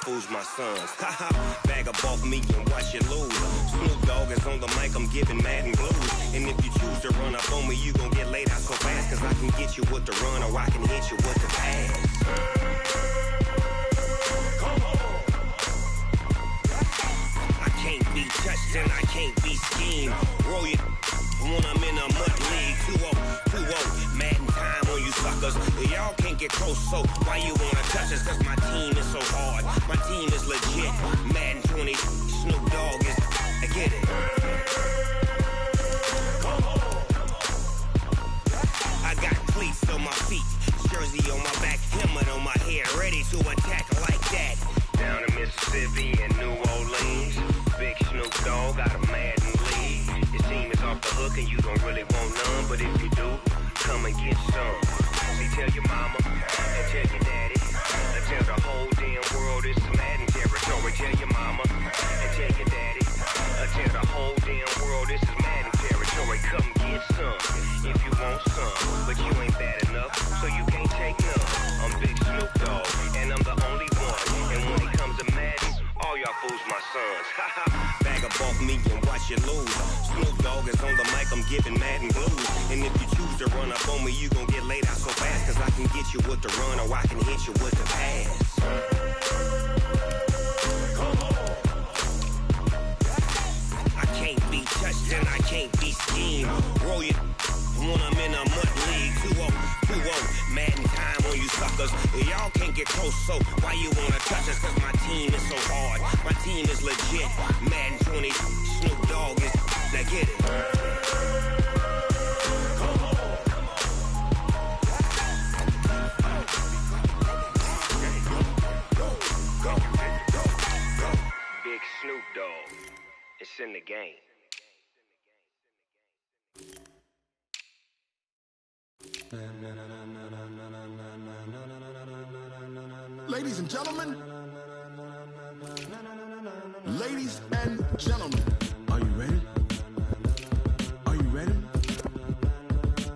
Fools my sons. Bag up off me and watch you lose. Snoop Dogg is on the mic, I'm giving Madden blues. And if you choose to run up on me, you gon' get laid out so fast. Cause I can get you with the run or I can hit you with the pass. Come on. I can't be touched and I can't be schemed. Roll you when I'm in a mud league. 2-0, Madden time on you suckers. Y'all can't get close, so why you wanna touch us? Cause my team is so hard. My team is legit. Madden20, Snoop Dogg is. I get it. Come on. I got cleats on my feet, jersey on my back, helmet on my head, ready to attack like that. Down in Mississippi and New Orleans, big Snoop Dogg got a Madden league. Your team is off the hook and you don't really want none, but if you do, come and get some. See, tell your mama and tell your daddy. Tell the whole damn world it's Madden territory. Tell your mama and tell your daddy. Tell the whole damn world this is Madden territory. Come get some if you want some, but you ain't bad enough, so you can't take none. I'm Big Snoop Dogg, and I'm the only one. And when it comes to Madden, all y'all fools my sons. Bag up off me and watch you lose. Snoop Dogg is on the mic, I'm giving Madden blues. And if you choose to run up on me, you gon' get laid out so fast. Cause I can get you with the run or I can hit you with the pass. Come on. I can't be touched and I can't be schemed. Roll you when I'm in a mud league. 2-0, Madden time on you suckers. Y'all can't get close, so why you wanna touch us? Cause my team is so hard. My team is legit. Madden20, Snoop Dogg is. Now get it. Big Snoop Dogg. It's in the game. Ladies and gentlemen, ladies and gentlemen, are you ready? Are you ready?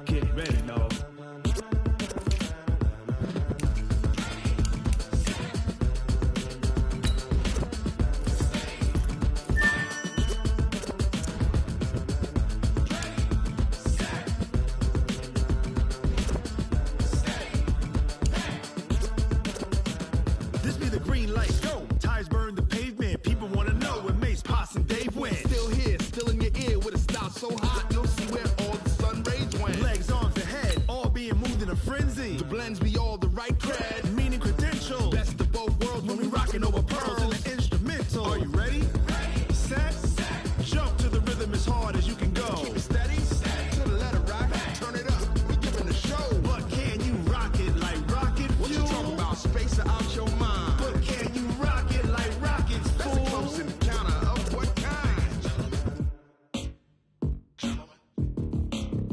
Get ready, dog. green light, go. Tires burn the pavement. People want to know when Mace, Potts, and Dave went. Still here, still in your ear with a style so hot, you'll see where all the sun rays went. Legs, arms, and head, all being moved in a frenzy. The blends be all the right cred, meaning credentials. Best of both worlds when we rockin' over pearls in the instrumental. Are you ready? Set. Jump to the rhythm as hard as you can go. Keep it steady. To the letter right. Turn it up. We giving the show. But can you rock it like rocket fuel? What you talking about? Space it out your mind. But can you rock it like rockets, fool? That's a close encounter of what kind?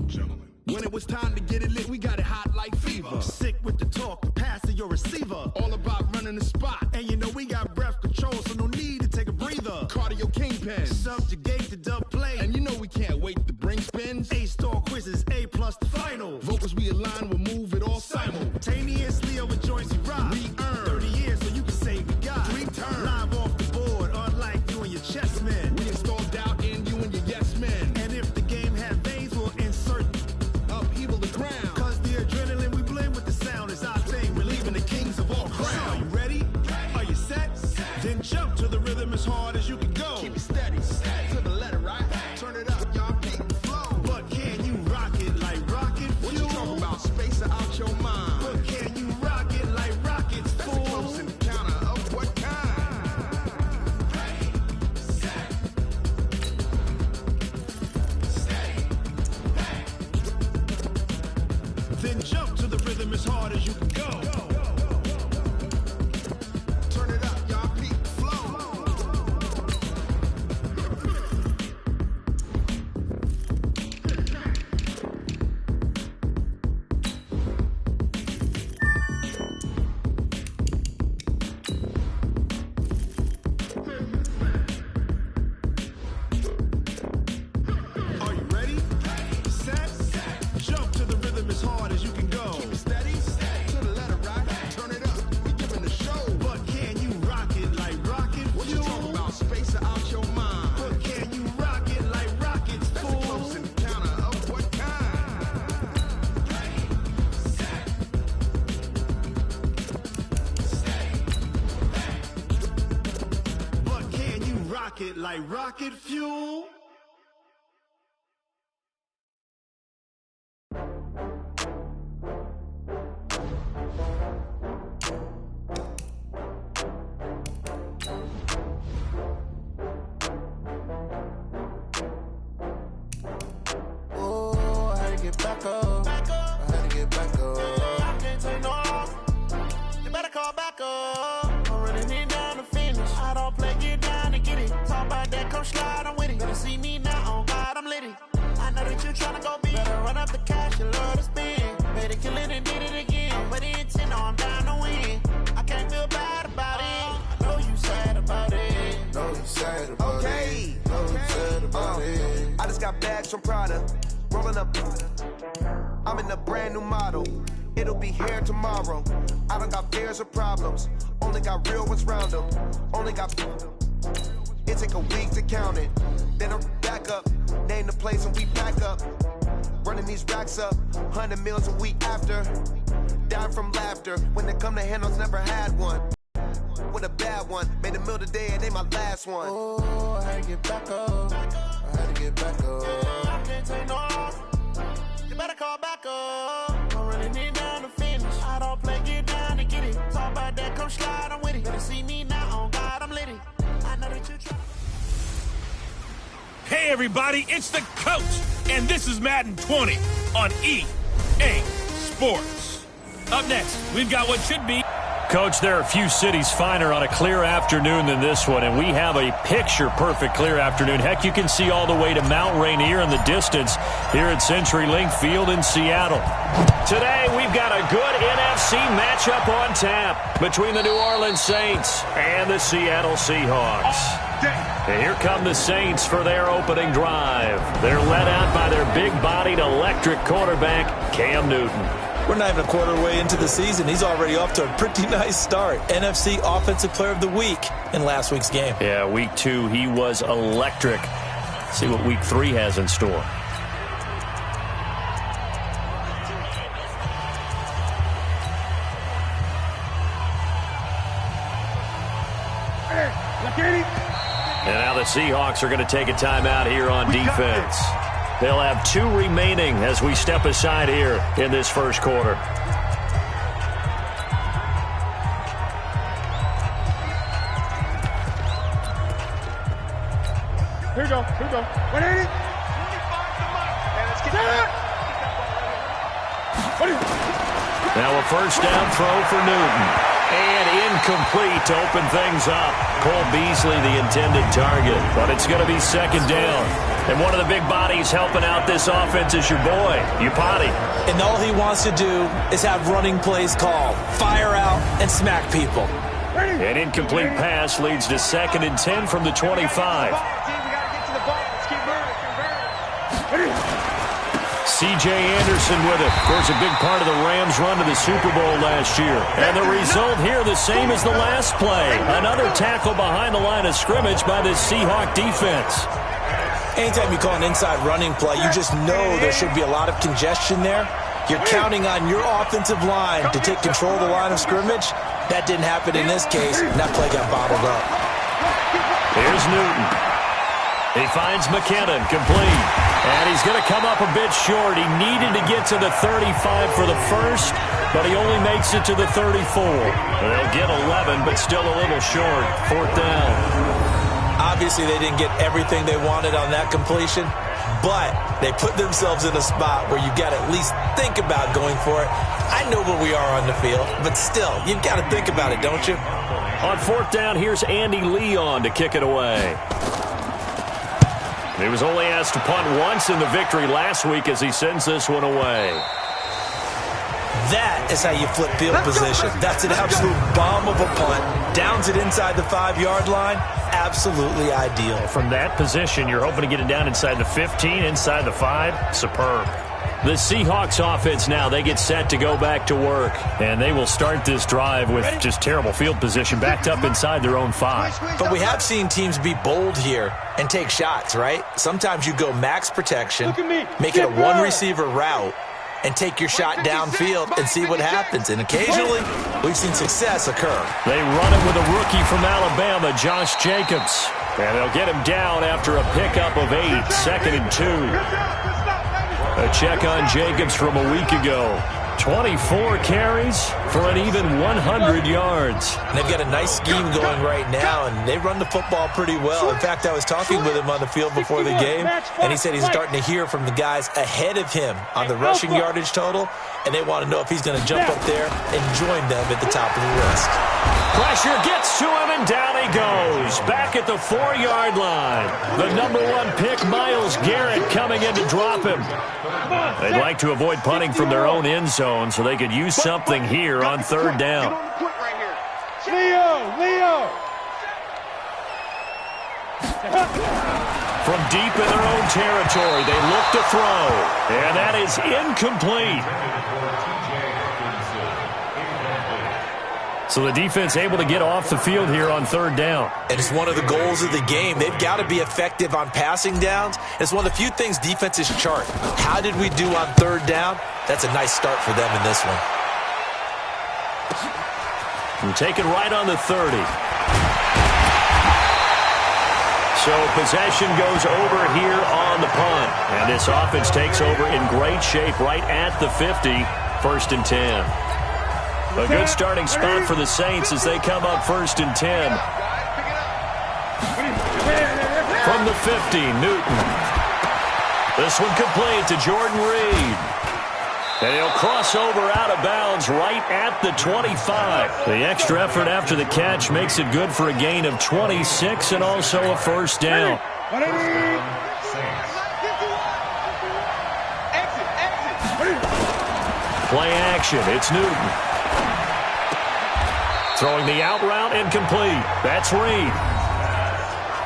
Gentlemen. When it was time to get it lit, we got it hot like fever. Sick with the talk, pass to your receiver. All about running the spot. And you know we got breath control, so no need to take a breather. Cardio kingpin. Subjugate the dub play. And you know we can't wait to bring spins. A-star quizzes, A+ the final. Vocals we align, we'll move it all simultaneously over joints we rock. We earn 30 years so you can say we got 3 turns. Live off the board, unlike you and your chess men. We install doubt in you and your yes men. And if the game had veins, we'll insert upheaval the ground. Cause the adrenaline we blend with the sound is our thing. We're leaving the kings of all crowns. Are you ready? Are you set? Then jump to the rhythm as hard as you can go. Keep it steady. To the letter right. Turn it up, y'all beat the flow. But can you rock it like rocket fuel? What you talking about? Space it out your mind. But can you rock it like rockets, fool? That's a close encounter of what kind? Then jump to the rhythm as hard as you can go. Turn it up, y'all beat the flow. Are you ready? Set. Jump to the rhythm as hard as you can go. Keep it steady. To the letter right. Turn it up. We giving the show. But can you rock it like rocket fuel? What you talking about? Space it out your mind. But can you rock it like rockets, fool? That's a close encounter of what kind? But can you rock it like rocket fuel? Oh, I had to get back up. I had to get back up. I can't take no loss. You better call back up. I'm running it down to finish. I don't play, get down to get it. Talk about that, come slide, I'm with it. Better see me now, on God, I'm litty. I know that you tryna go big. Better run up the cash, you love to spend. Better kill it and did it again. Put it in 10, no, I'm down to win. I can't feel bad about it. I know you sad about it. Know you sad about it. Know you sad about it. I just got bags from Prada. Rolling up. I'm in a brand new model. It'll be here tomorrow. I don't got fears or problems. Only got real ones round them. Only got. It take a week to count it. Then I'm back up. Name the place and we pack up. Running these racks up. 100 meals a week after. Down from laughter. When they come to handles, never had one. With a bad one. Made a meal today and ain't my last one. Oh, I had to get back up. I had to get back up. I can't take no loss. You better call back up. I'm running it down to finish. I don't play, get down to get it. Talk about that, come slide, I'm with it. Better see me now, on God, I'm litty. I know that you try. Hey, everybody, it's the coach, and this is Madden 20 on EA Sports. Up next, we've got what should be. Coach, there are a few cities finer on a clear afternoon than this one, and we have a picture-perfect clear afternoon. Heck, you can see all the way to Mount Rainier in the distance here at CenturyLink Field in Seattle. Today, we've got a good NFC matchup on tap between the New Orleans Saints and the Seattle Seahawks. And here come the Saints for their opening drive. They're led out by their big-bodied electric quarterback, Cam Newton. We're not even a quarter way into the season. He's already off to a pretty nice start. NFC Offensive Player of the Week in last week's game. Yeah, week 2, he was electric. See what week 3 has in store. And now the Seahawks are going to take a timeout here on defense. They'll have 2 remaining as we step aside here in this first quarter. Here we go. 180. Now a first down throw for Newton. And incomplete to open things up. Cole Beasley, the intended target. But it's going to be second down. And one of the big bodies helping out this offense is your boy, Upati. And all he wants to do is have running plays called. Fire out and smack people. An incomplete pass leads to 2nd and 10 from the 25. C.J. Anderson with it. Of course, a big part of the Rams' run to the Super Bowl last year. And the result here the same as the last play. Another tackle behind the line of scrimmage by this Seahawk defense. Anytime you call an inside running play, you just know there should be a lot of congestion there. You're counting on your offensive line to take control of the line of scrimmage. That didn't happen in this case, and that play got bottled up. Here's Newton. He finds McKinnon, complete. And he's going to come up a bit short. He needed to get to the 35 for the first, but he only makes it to the 34. They'll get 11, but still a little short. 4th down. Obviously, they didn't get everything they wanted on that completion, but they put themselves in a spot where you've got to at least think about going for it. I know where we are on the field, but still, you've got to think about it, don't you? On 4th down, here's Andy Leon to kick it away. He was only asked to punt once in the victory last week as he sends this one away. That is how you flip field position. That's an absolute bomb of a punt. Downs it inside the 5-yard line. Absolutely ideal. From that position, you're hoping to get it down inside the 15, inside the 5. Superb. The Seahawks offense now, they get set to go back to work. And they will start this drive with just terrible field position backed up inside their own 5. But we have seen teams be bold here and take shots, right? Sometimes you go max protection, make it a one-receiver route, and take your shot downfield and see what happens. And occasionally, we've seen success occur. They run it with a rookie from Alabama, Josh Jacobs. And they'll get him down after a pickup of 8, 2nd and 2. A check on Jacobs from a week ago. 24 carries for an even 100 yards. And they've got a nice scheme going right now, and they run the football pretty well. In fact, I was talking with him on the field before the game, and he said he's starting to hear from the guys ahead of him on the rushing yardage total, and they want to know if he's going to jump up there and join them at the top of the list. Pressure gets to him, and down he goes. Back at the 4-yard line. The #1 pick, Myles Garrett, coming in to drop him. They'd like to avoid punting from their own end zone so they could use something here on 3rd down. Leo! From deep in their own territory, they look to throw. And that is incomplete. So the defense able to get off the field here on 3rd down. And it's one of the goals of the game. They've got to be effective on passing downs. It's one of the few things defenses chart. How did we do on 3rd down? That's a nice start for them in this one. And taken right on the 30. So possession goes over here on the punt. And this offense takes over in great shape right at the 50. 1st and 10. A good starting spot for the Saints as they come up 1st and 10. From the 50, Newton. This one complete to Jordan Reed. And he'll cross over out of bounds right at the 25. The extra effort after the catch makes it good for a gain of 26 and also a 1st down. Play action. It's Newton. Throwing the out route and complete. That's Reed.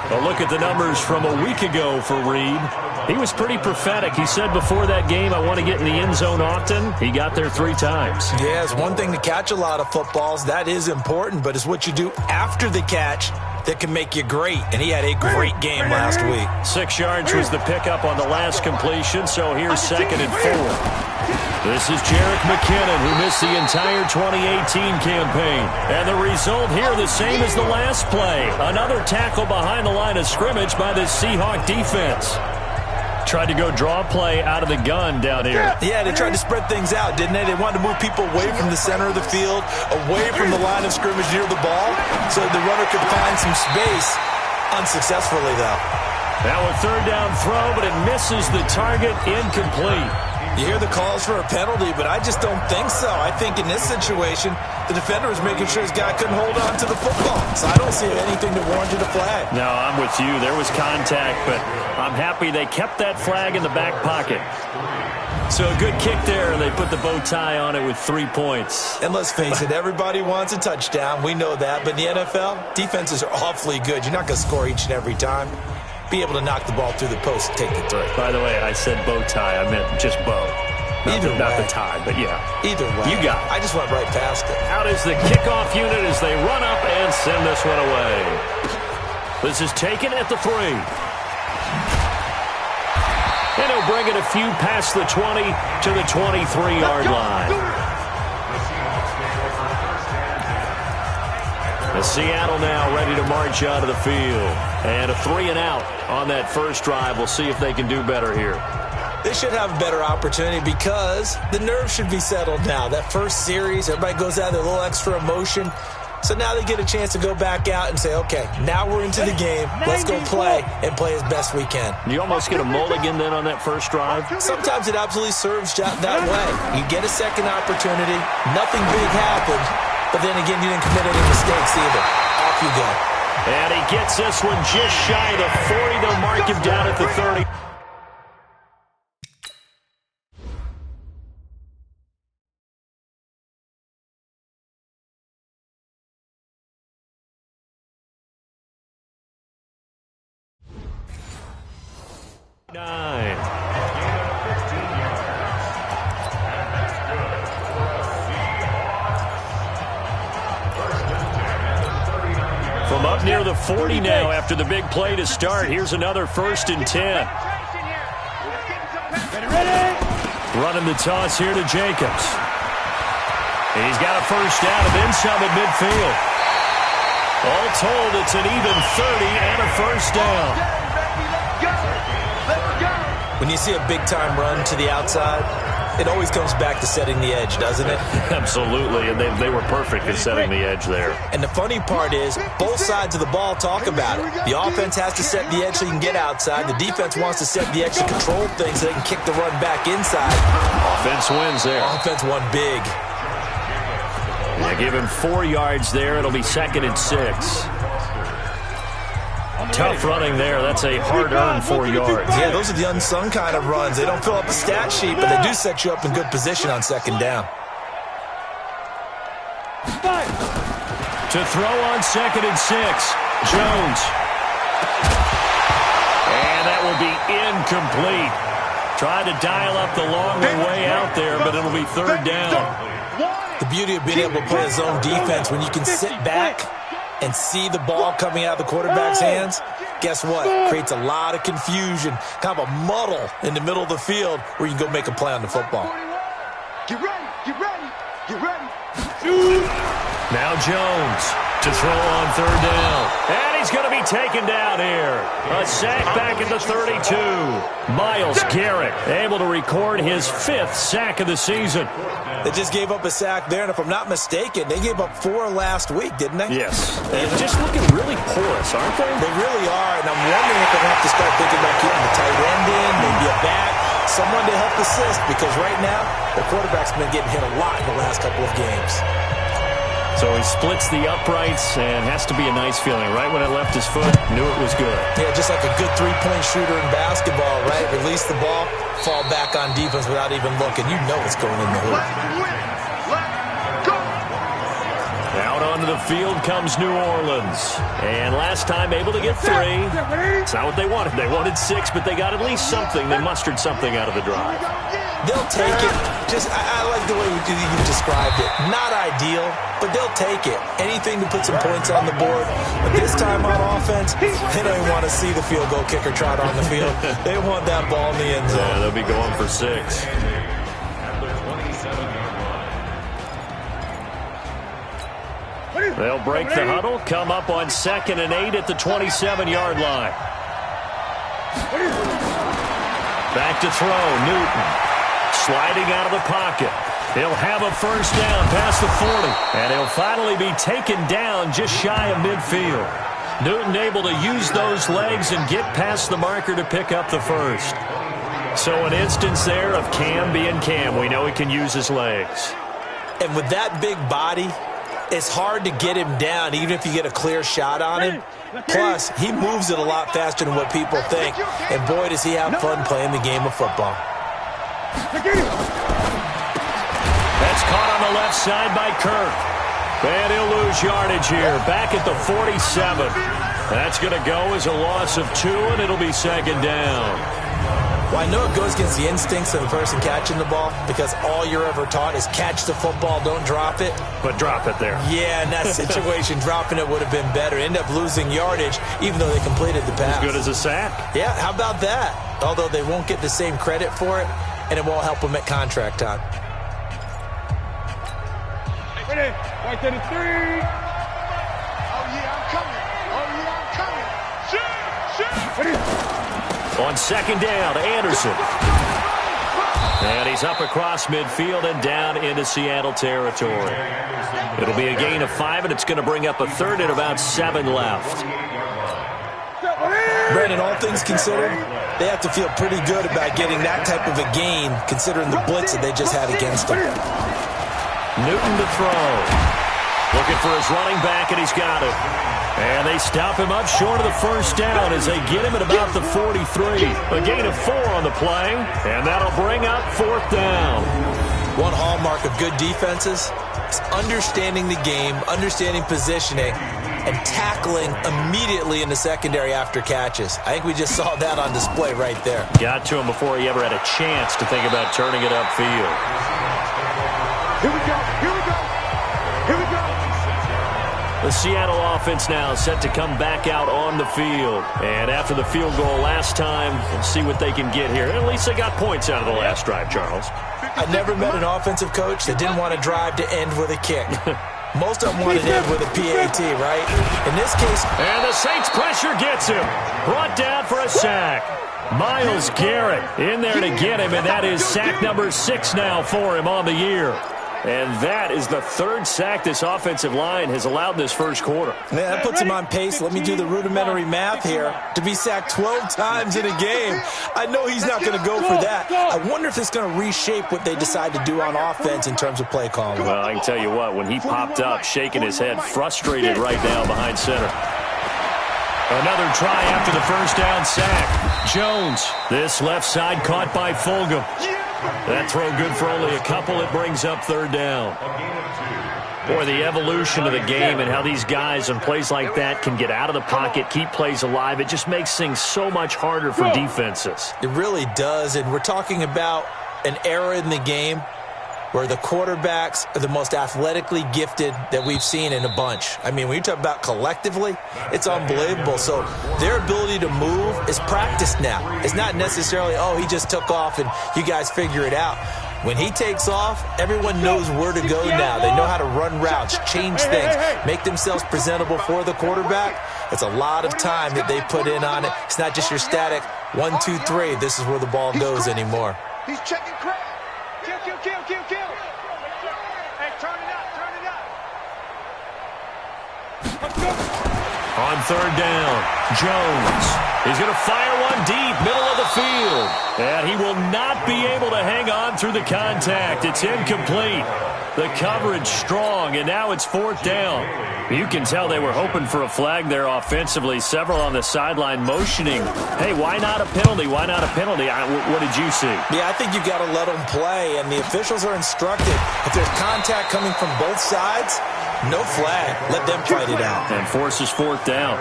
A look at the numbers from a week ago for Reed. He was pretty prophetic. He said before that game, I want to get in the end zone often. He got there 3 times. Yeah, it's one thing to catch a lot of footballs. That is important, but it's what you do after the catch that can make you great. And he had a great game last week. 6 yards was the pickup on the last completion, so here's 2nd and 4. This is Jerick McKinnon, who missed the entire 2018 campaign. And the result here, the same as the last play. Another tackle behind the line of scrimmage by the Seahawk defense. Tried to go draw play out of the gun down here. Yeah, they tried to spread things out, didn't they? They wanted to move people away from the center of the field, away from the line of scrimmage near the ball, so the runner could find some space. Unsuccessfully, though. Now a third down throw, but it misses the target. Incomplete. You hear the calls for a penalty, but I just don't think so. I think in this situation, the defender was making sure his guy couldn't hold on to the football. So I don't see anything that warranted a flag. No, I'm with you. There was contact, but I'm happy they kept that flag in the back pocket. So a good kick there, and they put the bow tie on it with 3 points. And let's face it, everybody wants a touchdown. We know that. But in the NFL, defenses are awfully good. You're not going to score each and every time. Be able to knock the ball through the post and take the three. By the way, I said bow tie. I meant just bow. Not the tie, but yeah. Either way. You got it. I just went right past it. Out is the kickoff unit as they run up and send this one away. This is taken at the 3. And he'll bring it a few past the 20 to the 23-yard line. The Seattle now ready to march out of the field. And a 3-and-out on that first drive. We'll see if they can do better here. They should have a better opportunity because the nerves should be settled now. That first series, everybody goes out with a little extra emotion. So now they get a chance to go back out and say, okay, now we're into the game. Let's go play and play as best we can. You almost get a mulligan then on that first drive? Sometimes it absolutely serves that way. You get a second opportunity. Nothing big happened. But then again, you didn't commit any mistakes either. Off you go. And he gets this one just shy of the 40. They'll mark him down at the 30. From up near the 40 now after the big play to start. Here's another 1st and 10. Running the toss here to Jacobs. He's got a first down and then some at midfield. All told, it's an even 30 and a first down. When you see a big-time run to the outside, it always comes back to setting the edge, doesn't it? Absolutely, and they were perfect at setting the edge there. And the funny part is, both sides of the ball talk about it. The offense has to set the edge so you can get outside. The defense wants to set the edge to control things so they can kick the run back inside. Offense wins there. Offense won big. They give him 4 yards there. It'll be 2nd and 6. Tough running there. That's a hard-earned 4 yards. Yeah, those are the unsung kind of runs. They don't fill up the stat sheet, but they do set you up in good position on 2nd down. To throw on 2nd and 6, Jones. And that will be incomplete. Tried to dial up the long way out there, but it'll be 3rd down. The beauty of being able to play a zone defense when you can sit back and see the ball coming out of the quarterback's hands, guess what? Creates a lot of confusion, kind of a muddle in the middle of the field where you can go make a play on the football. Get ready, get ready, get ready. Now Jones to throw on 3rd down. And he's going to be taken down here. A sack back at the 32. Myles Garrett able to record his 5th sack of the season. They just gave up a sack there, and if I'm not mistaken, they gave up 4 last week, didn't they? Yes. And just looking really porous, aren't they? They really are, and I'm wondering if they'll have to start thinking about keeping the tight end in, maybe a back, someone to help assist, because right now, the quarterback's been getting hit a lot in the last couple of games. So he splits the uprights and has to be a nice feeling. Right when it left his foot, knew it was good. Yeah, just like a good three-point shooter in basketball, right? Release the ball, fall back on defense without even looking. You know it's going in the hoop. Out onto the field comes New Orleans. And last time able to get 3. It's not what they wanted. They wanted 6, but they got at least something. They mustered something out of the drive. They'll take it. I like the way you described it. Not ideal, but they'll take it. Anything to put some points on the board. But this time on offense, they don't even want to see the field goal kicker trot on the field. They want that ball in the end zone. Yeah, they'll be going for 6. They'll break the huddle, come up on 2nd and 8 at the 27-yard line. Back to throw, Newton. Sliding out of the pocket. He'll have a first down past the 40. And he'll finally be taken down just shy of midfield. Newton able to use those legs and get past the marker to pick up the first. So an instance there of Cam being Cam. We know he can use his legs. And with that big body, it's hard to get him down even if you get a clear shot on him. Plus, he moves it a lot faster than what people think. And boy, does he have fun playing the game of football. That's caught on the left side by Kirk. And he'll lose yardage here. Back at the 47. That's going to go as a loss of 2, and it'll be 2nd down. Well, I know it goes against the instincts of the person catching the ball because all you're ever taught is catch the football, don't drop it. But drop it there. Yeah, in that situation, dropping it would have been better. End up losing yardage even though they completed the pass. As good as a sack. Yeah, how about that? Although they won't get the same credit for it, and it won't help them at contract time. Ready? Right to the 3. Oh, yeah, I'm coming. Oh, yeah, I'm coming. Shoot! Ready? On 2nd down, Anderson. And he's up across midfield and down into Seattle territory. It'll be a gain of 5, and it's going to bring up a 3rd and about 7 left. Brandon, all things considered, they have to feel pretty good about getting that type of a gain considering the blitz that they just had against them. Newton to throw. Looking for his running back, and he's got it. And they stop him up short of the first down as they get him at about the 43. A gain of 4 on the play, and that'll bring up 4th down. One hallmark of good defenses is understanding the game, understanding positioning, and tackling immediately in the secondary after catches. I think we just saw that on display right there. Got to him before he ever had a chance to think about turning it upfield. Here we go. Here we go. Here we go. The Seattle offense now set to come back out on the field. And after the field goal last time, we'll see what they can get here. At least they got points out of the last drive, Charles. I never met an offensive coach that didn't want to drive to end with a kick. Most of them want to end with a PAT, right? In this case... And the Saints pressure gets him. Brought down for a sack. Myles Garrett in there to get him, and that is sack number 6 now for him on the year. And that is the 3rd sack this offensive line has allowed in this first quarter. Yeah, that puts him on pace. Let me do the rudimentary math here. To be sacked 12 times in a game, I know he's not going to go for that. I wonder if it's going to reshape what they decide to do on offense in terms of play calling. Well, I can tell you what, when he popped up, shaking his head, frustrated right now behind center. Another try after the first down sack. Jones, this left side caught by Fulgham. That throw good for only a couple. It brings up 3rd down. Boy, the evolution of the game and how these guys on plays like that can get out of the pocket, keep plays alive, it just makes things so much harder for defenses. It really does, and we're talking about an era in the game where the quarterbacks are the most athletically gifted that we've seen in a bunch. I mean, when you talk about collectively, it's unbelievable. So their ability to move is practiced now. It's not necessarily, oh, he just took off and you guys figure it out. When he takes off, everyone knows where to go now. They know how to run routes, change things, make themselves presentable for the quarterback. It's a lot of time that they put in on it. It's not just your static 1, 2, 3. This is where the ball goes anymore. He's checking crap. Kill. Hey, turn it up. Let's go. On 3rd down, Jones. He's going to fire one deep, middle of the field. And he will not be able to hang on through the contact. It's incomplete. The coverage strong, and now it's 4th down. You can tell they were hoping for a flag there offensively. Several on the sideline motioning, hey, why not a penalty? Why not a penalty? What did you see? Yeah, I think you got to let them play, and the officials are instructed. If there's contact coming from both sides, no flag. Let them fight it out. And forces 4th down.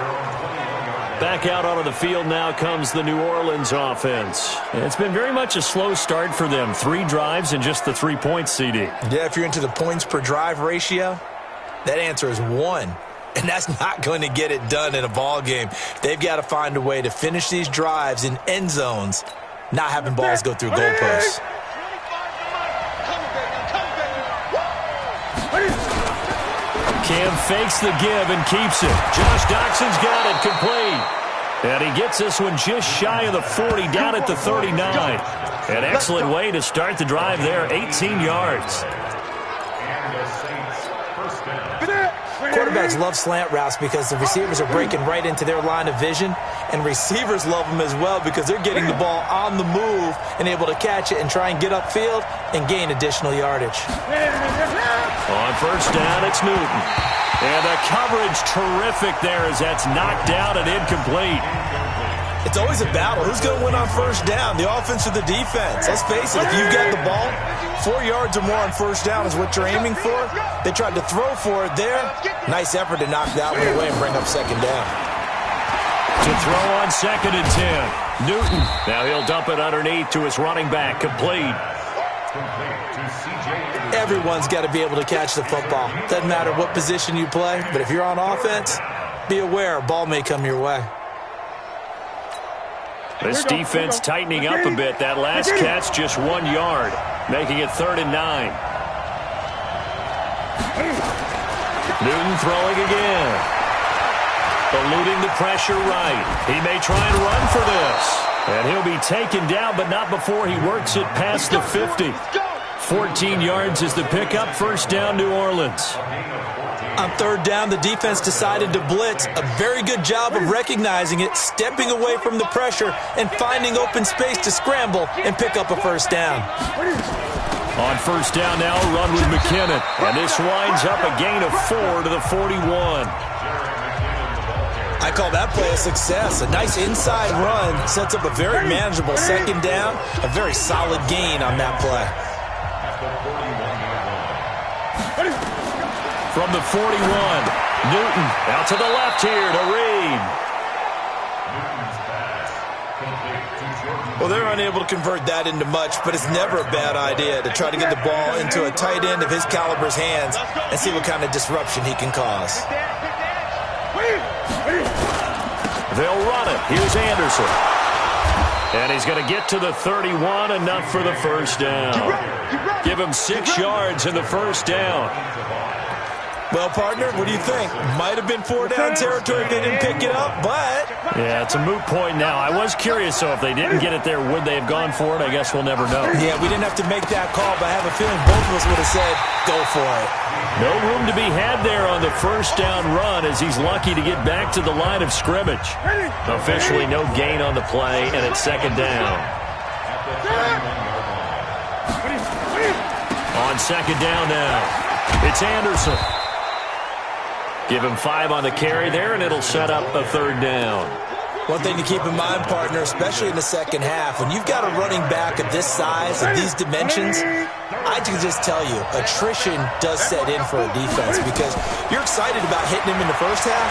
Back out onto the field now comes the New Orleans offense. It's been very much a slow start for them. 3 drives and just the 3 points, CD. Yeah, if you're into the points per drive ratio, that answer is 1. And that's not going to get it done in a ball game. They've got to find a way to finish these drives in end zones, not having balls go through goalposts. Cam fakes the give and keeps it. Josh Doxson's got it complete. And he gets this one just shy of the 40, down at the 39. An excellent way to start the drive there, 18 yards. Quarterbacks love slant routes because the receivers are breaking right into their line of vision, and receivers love them as well because they're getting the ball on the move and able to catch it and try and get upfield and gain additional yardage. On first down, it's Newton. And the coverage terrific there as that's knocked out and incomplete. It's always a battle. Who's going to win on first down, the offense or the defense? Let's face it, if you've got the ball, 4 yards or more on first down is what you're aiming for. They tried to throw for it there. Nice effort to knock that one away and bring up second down. To throw on 2nd and 10. Newton. Now he'll dump it underneath to his running back. Complete. Everyone's got to be able to catch the football. Doesn't matter what position you play, but if you're on offense, be aware a ball may come your way. This defense tightening up a bit. That last catch just 1 yard, making it 3rd and 9. Newton throwing again. Eluding the pressure right. He may try and run for this. And he'll be taken down, but not before he works it past the 50. 14 yards is the pickup. First down, New Orleans. On 3rd down, the defense decided to blitz. A very good job of recognizing it, stepping away from the pressure, and finding open space to scramble and pick up a first down. On first down now, a run with McKinnon. And this winds up a gain of 4 to the 41. I call that play a success. A nice inside run sets up a very manageable second down. A very solid gain on that play. From the 41, Newton out to the left here to Reed. Well, they're unable to convert that into much, but it's never a bad idea to try to get the ball into a tight end of his caliber's hands and see what kind of disruption he can cause. They'll run it. Here's Anderson. And he's going to get to the 31, enough for the first down. Give him 6 yards in the first down. Well, partner, what do you think? Might have been 4-down territory if they didn't pick it up, but... Yeah, it's a moot point now. I was curious, so if they didn't get it there, would they have gone for it? I guess we'll never know. Yeah, we didn't have to make that call, but I have a feeling both of us would have said, go for it. No room to be had there on the first down run as he's lucky to get back to the line of scrimmage. Officially no gain on the play, and it's second down. On second down now, it's Anderson. Give him 5 on the carry there, and it'll set up a third down. One thing to keep in mind, partner, especially in the second half, when you've got a running back of this size, of these dimensions, I can just tell you, attrition does set in for a defense because you're excited about hitting him in the first half,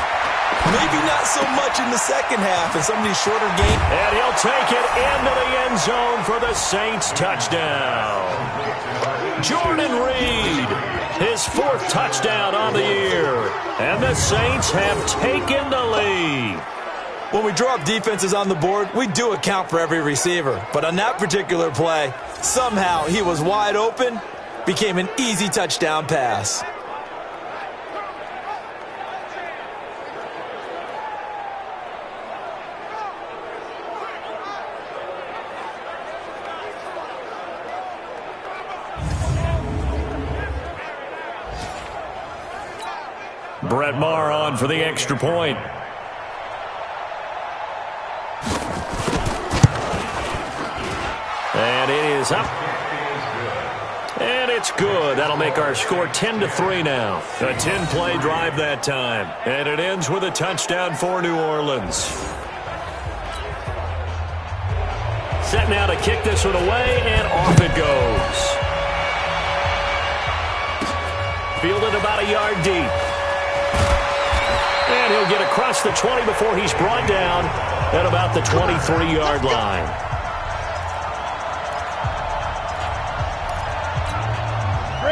maybe not so much in the second half in some of these shorter games. And he'll take it into the end zone for the Saints touchdown. Jordan Reed, his 4th touchdown on the year. And the Saints have taken the lead. When we draw up defenses on the board, we do account for every receiver. But on that particular play, somehow he was wide open, became an easy touchdown pass. Brett Maher on for the extra point. And it is up. And it's good. That'll make our score 10-3 now. A 10-play drive that time. And it ends with a touchdown for New Orleans. Set now to kick this one away, and off it goes. Fielded about a yard deep. And he'll get across the 20 before he's brought down at about the 23-yard line.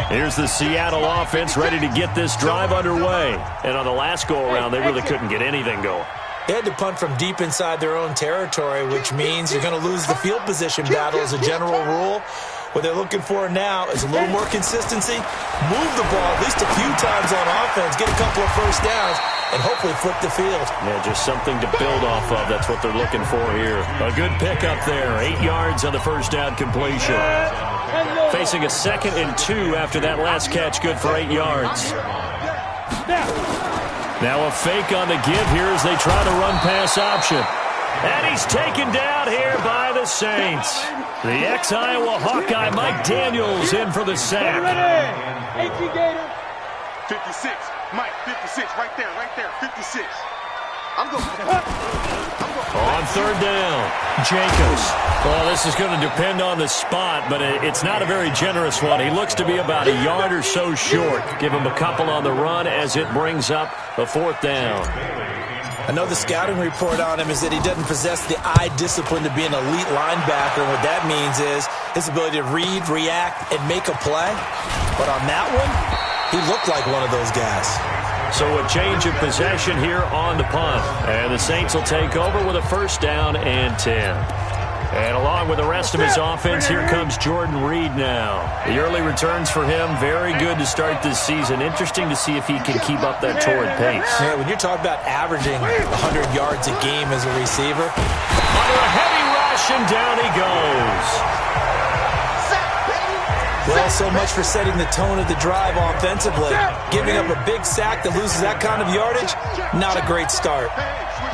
Here's the Seattle offense ready to get this drive underway. And on the last go-around, they really couldn't get anything going. They had to punt from deep inside their own territory, which means you're going to lose the field position battle as a general rule. What they're looking for now is a little more consistency, move the ball at least a few times on offense, get a couple of first downs, and hopefully flip the field. Yeah, just something to build off of. That's what they're looking for here. A good pickup there. 8 yards on the first down completion. Facing a 2nd and 2 after that last catch, good for 8 yards. Now a fake on the give here as they try to run pass option. And he's taken down here by the Saints. The ex-Iowa Hawkeye Mike Daniels in for the sack. 56, Mike, 56, right there, 56. I'm going. On third down, Jacobs. Well, this is going to depend on the spot, but it's not a very generous one. He looks to be about a yard or so short. Give him a couple on the run as it brings up a 4th down. I know the scouting report on him is that he doesn't possess the eye discipline to be an elite linebacker. And what that means is his ability to read, react, and make a play. But on that one, he looked like one of those guys. So a change of possession here on the punt. And the Saints will take over with a 1st down and 10. And along with the rest of his offense, here comes Jordan Reed now. The early returns for him, very good to start this season. Interesting to see if he can keep up that torrid pace. Yeah, when you're talking about averaging 100 yards a game as a receiver. Under a heavy rush, and down he goes. Well, so much for setting the tone of the drive offensively. Giving up a big sack that loses that kind of yardage, not a great start.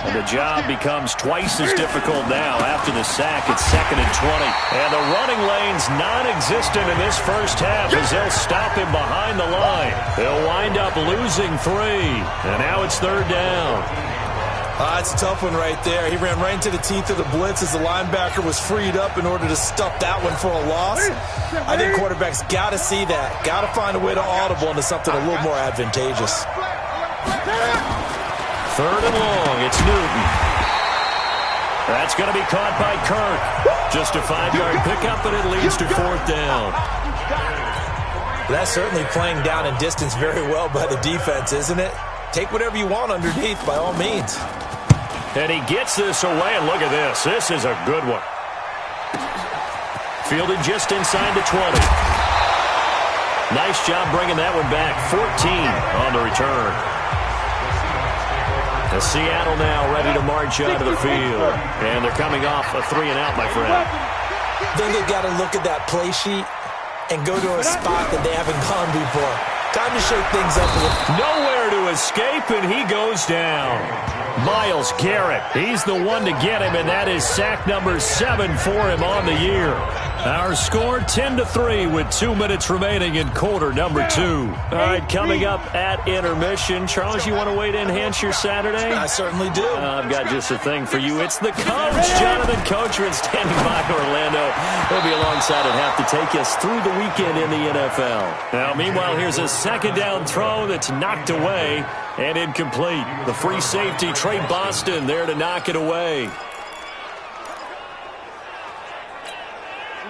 And the job becomes twice as difficult now after the sack. It's 2nd and 20. And the running lane's non-existent in this first half as they'll stop him behind the line. They'll wind up losing 3. And now it's 3rd down. It's a tough one right there. He ran right into the teeth of the blitz as the linebacker was freed up in order to stuff that one for a loss. I think quarterbacks got to see that. Got to find a way to audible into something a little more advantageous. 3rd and long. It's Newton. That's going to be caught by Kirk. Just a 5-yard pickup, and it leads to 4th down. That's certainly playing down in distance very well by the defense, isn't it? Take whatever you want underneath, by all means. And he gets this away, and look at this. This is a good one. Fielded just inside the 20. Nice job bringing that one back. 14 on the return. The Seattle now ready to march out of the field. And they're coming off a 3-and-out, my friend. Then they've got to look at that play sheet and go to a spot that they haven't gone before. Time to shake things up a little. Nowhere to escape, and he goes down. Myles Garrett, he's the one to get him, and that is sack number 7 for him on the year. Our score 10-3 with 2 minutes remaining in quarter number 2. All right, coming up at intermission. Charles, you want to wait to enhance your Saturday? I certainly do. I've got just a thing for you. It's the coach, Jonathan Coachman, standing by Orlando. He'll be alongside at half to take us through the weekend in the NFL. Now, meanwhile, here's a 2nd down throw that's knocked away and incomplete. The free safety, Trey Boston, there to knock it away.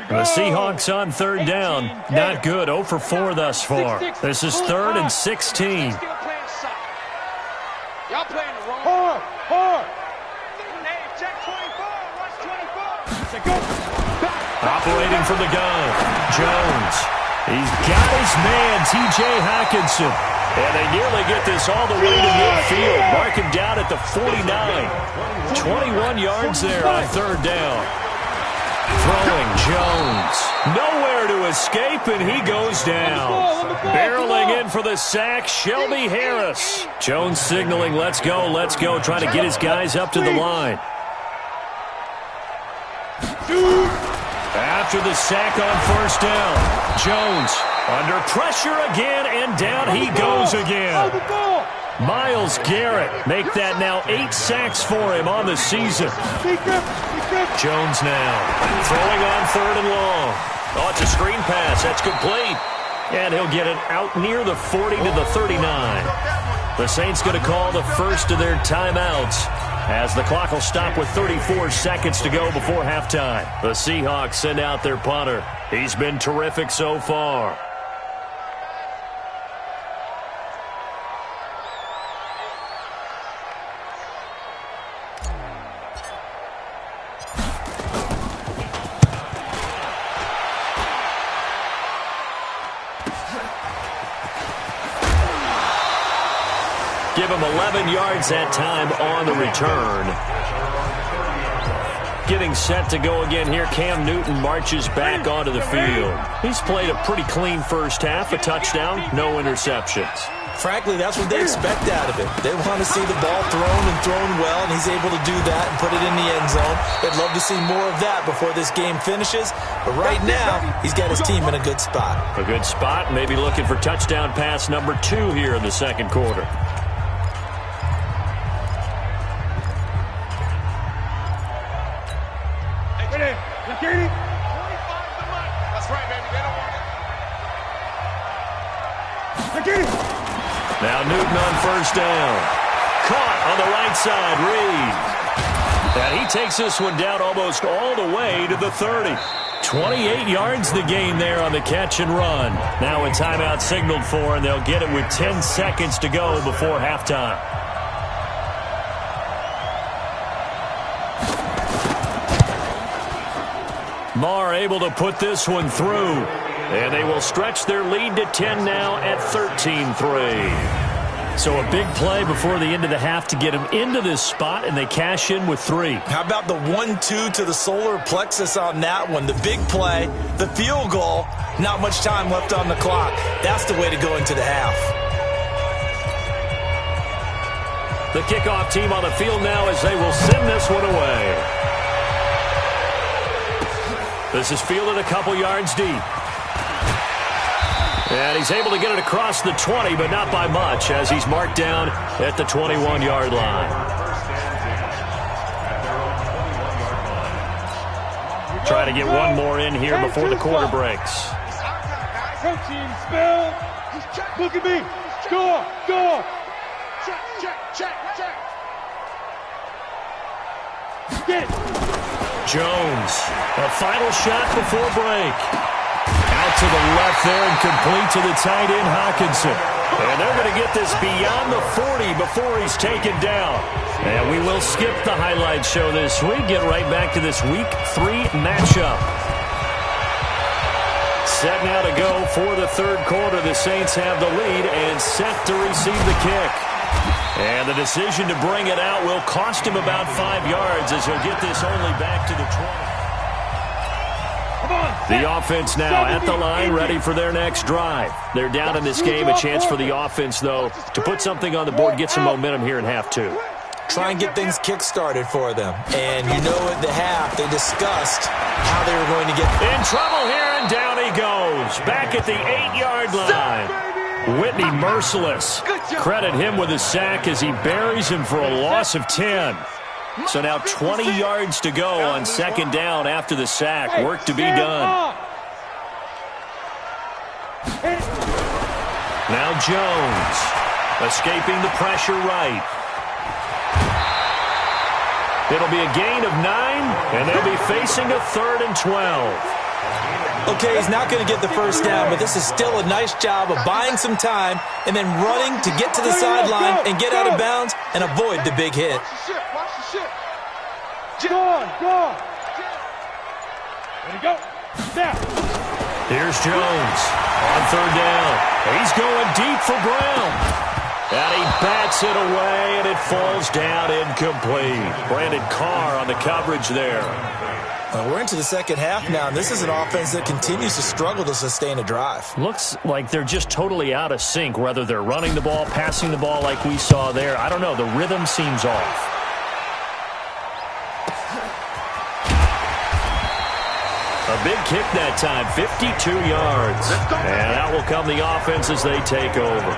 The Seahawks on 3rd down. Not good. 0 for 4 thus far. This is 3rd and 16. Y'all playing the wrong. Hard. Hey, check 24. Watch 24. Operating from the gun. Jones. He's got his man, T.J. Hockenson. And they nearly get this all the way to midfield. Mark him down at the 49. 21 yards there on 3rd down. Throwing Jones. Nowhere to escape, and he goes down. Barreling in for the sack, Shelby Harris. Jones signaling, let's go, trying to get his guys up to the line. After the sack on 1st down, Jones under pressure again, and down he goes again. Myles Garrett make that now 8 sacks for him on the season. Jones now throwing on 3rd and long. Oh, it's a screen pass. That's complete. And he'll get it out near the 40 to the 39. The Saints going to call the first of their timeouts as the clock will stop with 34 seconds to go before halftime. The Seahawks send out their punter. He's been terrific so far. give him 11 yards that time on the return. Getting set to go again here, Cam Newton marches back onto the field. He's played a pretty clean first half, a touchdown, no interceptions. Frankly, that's what they expect out of him. They want to see the ball thrown and thrown well, and he's able to do that and put it in the end zone. They'd love to see more of that before this game finishes. But right now, he's got his team in a good spot. A good spot, maybe looking for touchdown pass number 2 here in the second quarter. That's right, baby. They don't want it. Now Newton on first down. Caught on the right side, Reed. And he takes this one down almost all the way to the 30. 28 yards the gain there on the catch and run. Now a timeout signaled for, and they'll get it with 10 seconds to go before halftime. Marr able to put this one through. And they will stretch their lead to 10 now at 13-3. So a big play before the end of the half to get them into this spot, and they cash in with 3. How about the 1-2 to the solar plexus on that one? The big play, the field goal, not much time left on the clock. That's the way to go into the half. The kickoff team on the field now as they will send this one away. This is fielded a couple yards deep. And he's able to get it across the 20, but not by much, as he's marked down at the 21-yard line. Try to get one more in here before the quarter breaks. Coaching spell. Look at me. Score. Score. Check, check, check, check. Get it. Jones, a final shot before break. Out to the left there and complete to the tight end, Hawkinson. And they're going to get this beyond the 40 before he's taken down. And we will skip the highlight show this week. Get right back to this Week 3 matchup. Set now to go for the third quarter. The Saints have the lead and set to receive the kick. And the decision to bring it out will cost him about 5 yards as he'll get this only back to the 20. The offense now at the line, ready for their next drive. They're down in this game. A chance for the offense, though, to put something on the board, get some momentum here in half 2. Try and get things kick-started for them. And you know at the half, they discussed how they were going to get in trouble here, and down he goes. Back at the 8-yard line. Whitney merciless. Credit him with a sack as he buries him for a loss of 10. So now 20 yards to go on second down after the sack. Work to be done. Now Jones escaping the pressure right. It'll be a gain of 9, and they'll be facing a 3rd and 12. Okay, he's not going to get the first down, but this is still a nice job of buying some time and then running to get to the sideline and get out of bounds and avoid the big hit. Go on, go on. There you go. Now. Here's Jones on third down. He's going deep for Brown. And he bats it away, and it falls down incomplete. Brandon Carr on the coverage there. We're into the second half now, and this is an offense that continues to struggle to sustain a drive. Looks like they're just totally out of sync, whether they're running the ball, passing the ball like we saw there. I don't know. The rhythm seems off. A big kick that time, 52 yards. And out will come the offense as they take over.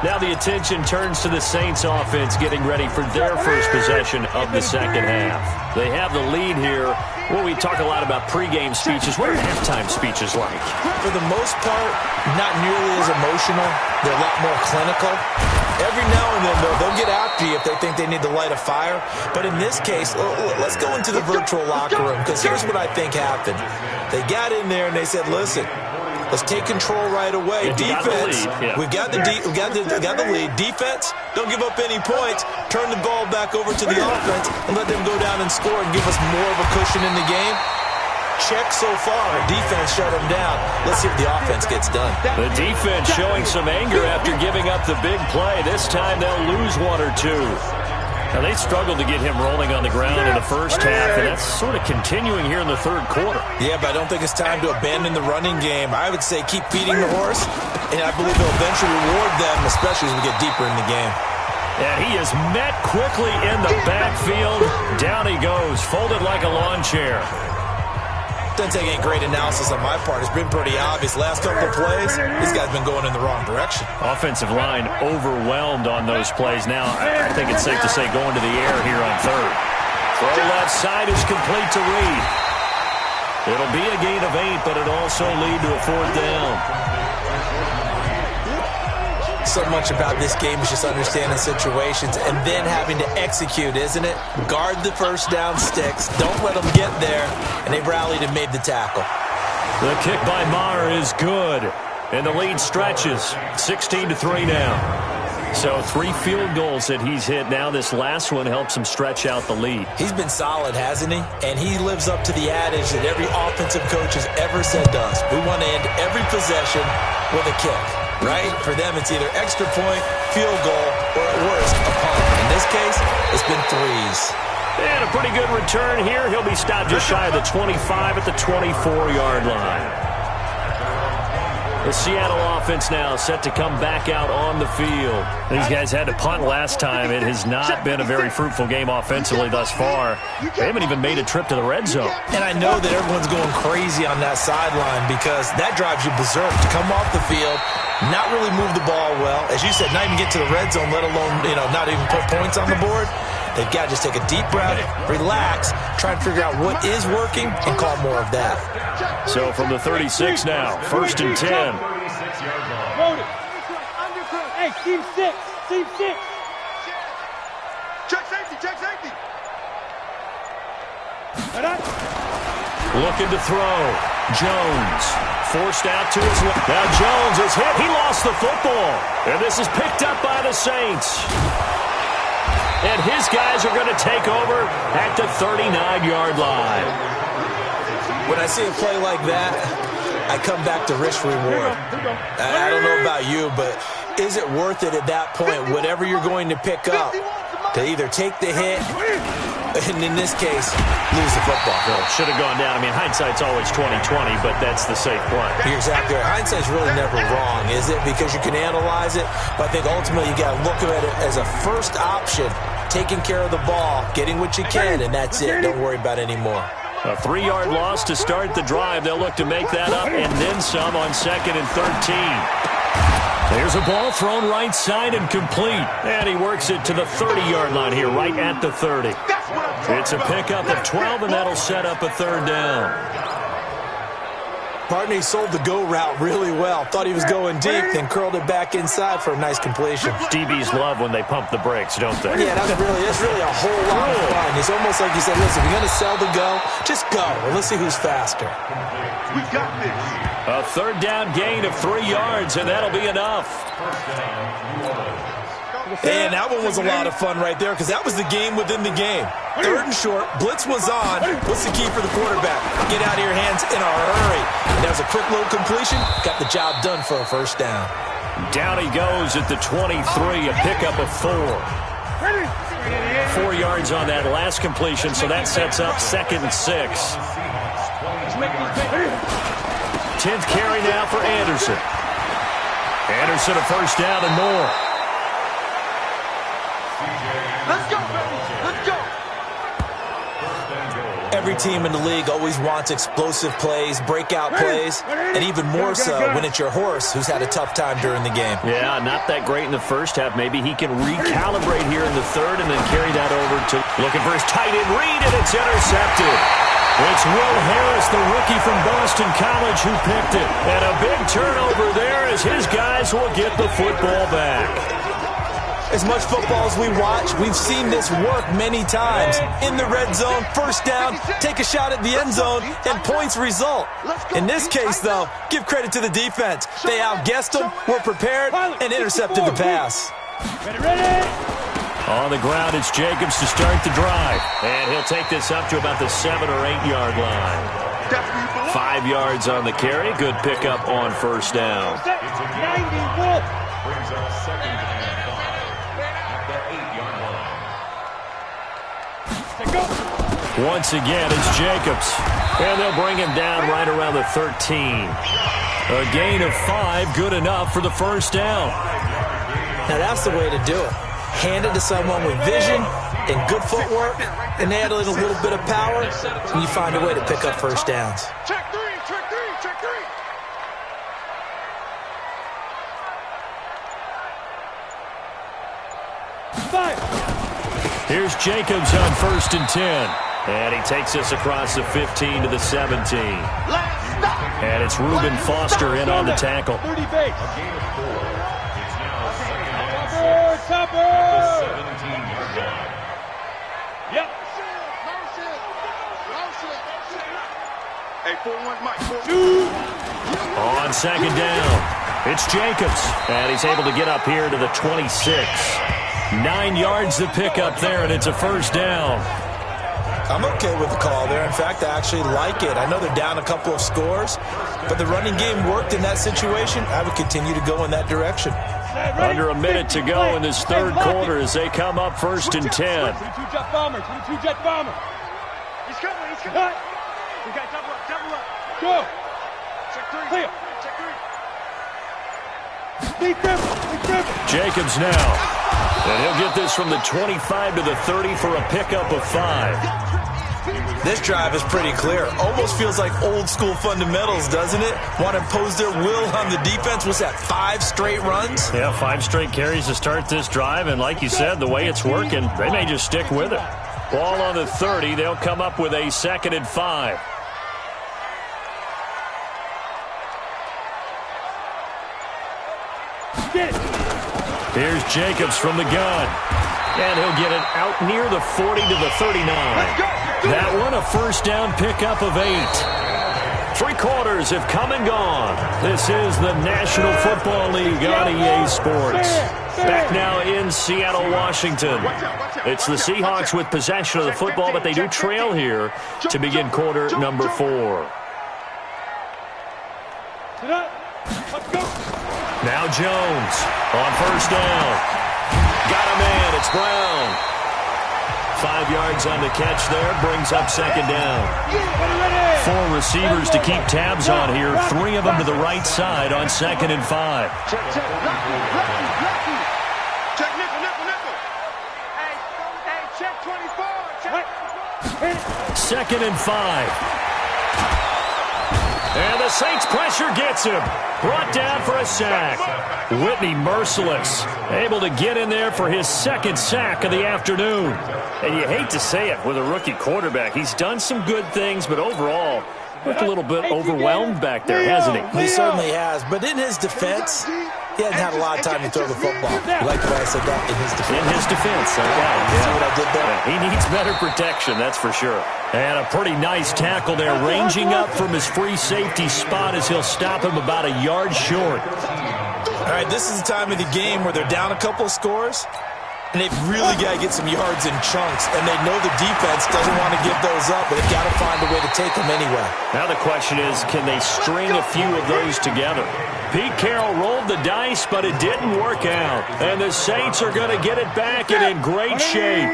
Now the attention turns to the Saints offense getting ready for their first possession of the second half. They have the lead here. Well, we talk a lot about pregame speeches. What are halftime speeches like? For the most part, not nearly as emotional. They're a lot more clinical. Every now and then, though, they'll get after you if they think they need to light a fire. But in this case, let's go into the virtual locker room, because here's what I think happened. They got in there and they said, listen, let's take control right away. Defense, we've got the lead. Defense, don't give up any points. Turn the ball back over to the offense and let them go down and score and give us more of a cushion in the game. check so far. Defense shut him down. Let's see if the offense gets done. The defense showing some anger after giving up the big play. This time they'll lose one or two. Now, they struggled to get him rolling on the ground in the first half, and that's sort of continuing here in the third quarter. Yeah, but I don't think it's time to abandon the running game. I would say keep feeding the horse, and I believe they'll eventually reward them, especially as we get deeper in the game. And he is met quickly in the backfield. Down he goes, folded like a lawn chair. Doesn't take any great analysis on my part. It's been pretty obvious. Last couple of plays, this guy's been going in the wrong direction. Offensive line overwhelmed on those plays. Now, I think it's safe to say going to the air here on third. Throw left side is complete to Reed. It'll be a gain of 8, but it'll also lead to a fourth down. So much about this game is just understanding situations and then having to execute, isn't it? Guard the first down sticks. Don't let them get there. And they rallied and made the tackle. The kick by Maher is good. And the lead stretches. 16-3 now. So 3 field goals that he's hit now. This last one helps him stretch out the lead. He's been solid, hasn't he? And he lives up to the adage that every offensive coach has ever said to us. We want to end every possession with a kick. Right? For them, it's either extra point, field goal, or at worst, a punt. In this case, it's been 3s. And a pretty good return here. He'll be stopped just shy of the 25 at the 24-yard line. The Seattle offense now set to come back out on the field. These guys had to punt last time. It has not been a very fruitful game offensively thus far. They haven't even made a trip to the red zone. And I know that everyone's going crazy on that sideline because that drives you berserk to come off the field, not really move the ball well. As you said, not even get to the red zone, let alone, not even put points on the board. They've got to just take a deep breath, relax, try and figure out what is working, and call more of that. So from the 36 now, 1st and 10. Hey, team 6, team 6. Check safety, check safety. Looking to throw. Jones forced out to his left. Now Jones is hit. He lost the football. And this is picked up by the Saints. And his guys are going to take over at the 39-yard line. When I see a play like that, I come back to risk reward. I don't know about you, but is it worth it at that point, whatever you're going to pick up, to either take the hit, and in this case, lose the football? Well, should have gone down. I mean, hindsight's always 20/20, but that's the safe play. You're exactly right. Hindsight's really never wrong, is it? Because you can analyze it, but I think ultimately you got to look at it as a first option, taking care of the ball, getting what you can, and that's it. Don't worry about it anymore. A 3-yard loss to start the drive. They'll look to make that up and then some on 2nd and 13. There's a ball thrown right side and complete. And he works it to the 30-yard line here, right at the 30. It's a pickup of 12, and that'll set up a 3rd down. Partney sold the go route really well. Thought he was going deep, then curled it back inside for a nice completion. DBs love when they pump the brakes, don't they? Yeah, that's really a whole lot of fun. It's almost like you said, listen, if you're going to sell the go, just go. And let's see who's faster. We got this. A 3rd down gain of 3 yards, and that'll be enough. And that one was a lot of fun right there because that was the game within the game. 3rd and short, blitz was on. What's the key for the quarterback? Get out of your hands in a hurry. And that was a quick little completion. Got the job done for a 1st down. Down he goes at the 23, a pickup of 4. 4 yards on that last completion, so that sets up 2nd and 6. 10th carry now for Anderson. Anderson a 1st down and more. Let's go, baby. Let's go. Every team in the league always wants explosive plays, breakout plays, and even more so when it's your horse who's had a tough time during the game. Yeah, not that great in the first half. Maybe he can recalibrate here in the 3rd and then carry that over to looking for his tight end Reed, and it's intercepted. It's Will Harris, the rookie from Boston College, who picked it. And a big turnover there as his guys will get the football back. As much football as we watch, we've seen this work many times. In the red zone, 1st down, take a shot at the end zone, and points result. In this case, though, give credit to the defense. They outguessed them, were prepared, and intercepted the pass. Ready. On the ground, it's Jacobs to start the drive. And he'll take this up to about the 7 or 8 yard line. 5 yards on the carry. Good pickup on first down. Brings up second and 5 at the 8-yard line. Once again, it's Jacobs. And they'll bring him down right around the 13. A gain of 5, good enough for the first down. Now that's the way to do it. Hand it to someone with vision and good footwork, and add in a little bit of power, and you find a way to pick up first downs. Check three, check three, check three. Here's Jacobs on 1st and 10. And he takes us across the 15 to the 17. And it's Reuben Foster in on the tackle. 30 base. A gain of 4. It's now second and 6 at the 17-yard line. Yep. Hey, 4-1, Mike. On second down, it's Jacobs. And he's able to get up here to the 26. 9 yards to pick up there, and it's a first down. I'm okay with the call there. In fact, I actually like it. I know they're down a couple of scores, but the running game worked in that situation. I would continue to go in that direction. Under a minute to go in this third quarter as they come up 1st and 10. 22-jet bomber, 22-jet bomber. He's coming, he's coming. We got double up. Go. Check three. Clear. Check three. Deep river. Jacobs now. And he'll get this from the 25 to the 30 for a pickup of 5. This drive is pretty clear. Almost feels like old school fundamentals, doesn't it? Want to impose their will on the defense. Was that 5 straight runs? Yeah, 5 straight carries to start this drive. And like you said, the way it's working, they may just stick with it. Ball on the 30. They'll come up with a 2nd and 5. Here's Jacobs from the gun. And he'll get it out near the 40 to the 39. That one a first down pickup of 8. 3 quarters have come and gone. This is the National Football League on EA Sports. Back now in Seattle, Washington. It's the Seahawks with possession of the football, but they do trail here to begin quarter number 4. Now Jones on first down. Got a man. It's Brown. 5 yards on the catch there. Brings up second down. 4 receivers to keep tabs on here. 3 of them to the right side on 2nd and 5. Check nickel. Hey, check 24. 2nd and 5. And the Saints pressure gets him. Brought down for a sack. Whitney merciless. Able to get in there for his 2nd sack of the afternoon. And you hate to say it with a rookie quarterback. He's done some good things, but overall, looked a little bit overwhelmed back there, hasn't he? He certainly has. But in his defense, he hasn't had a lot of time to throw the football. You like the way I said that? In his defense. In his defense. Okay. See what I did there? He needs better protection, that's for sure. And a pretty nice tackle there, ranging up from his free safety spot as he'll stop him about a yard short. All right, this is the time of the game where they're down a couple of scores, and they've really got to get some yards in chunks, and they know the defense doesn't want to give those up, but they've got to find a way to take them anyway. Now the question is, can they string a few of those together? Pete Carroll rolled the dice, but it didn't work out. And the Saints are going to get it back and in great shape.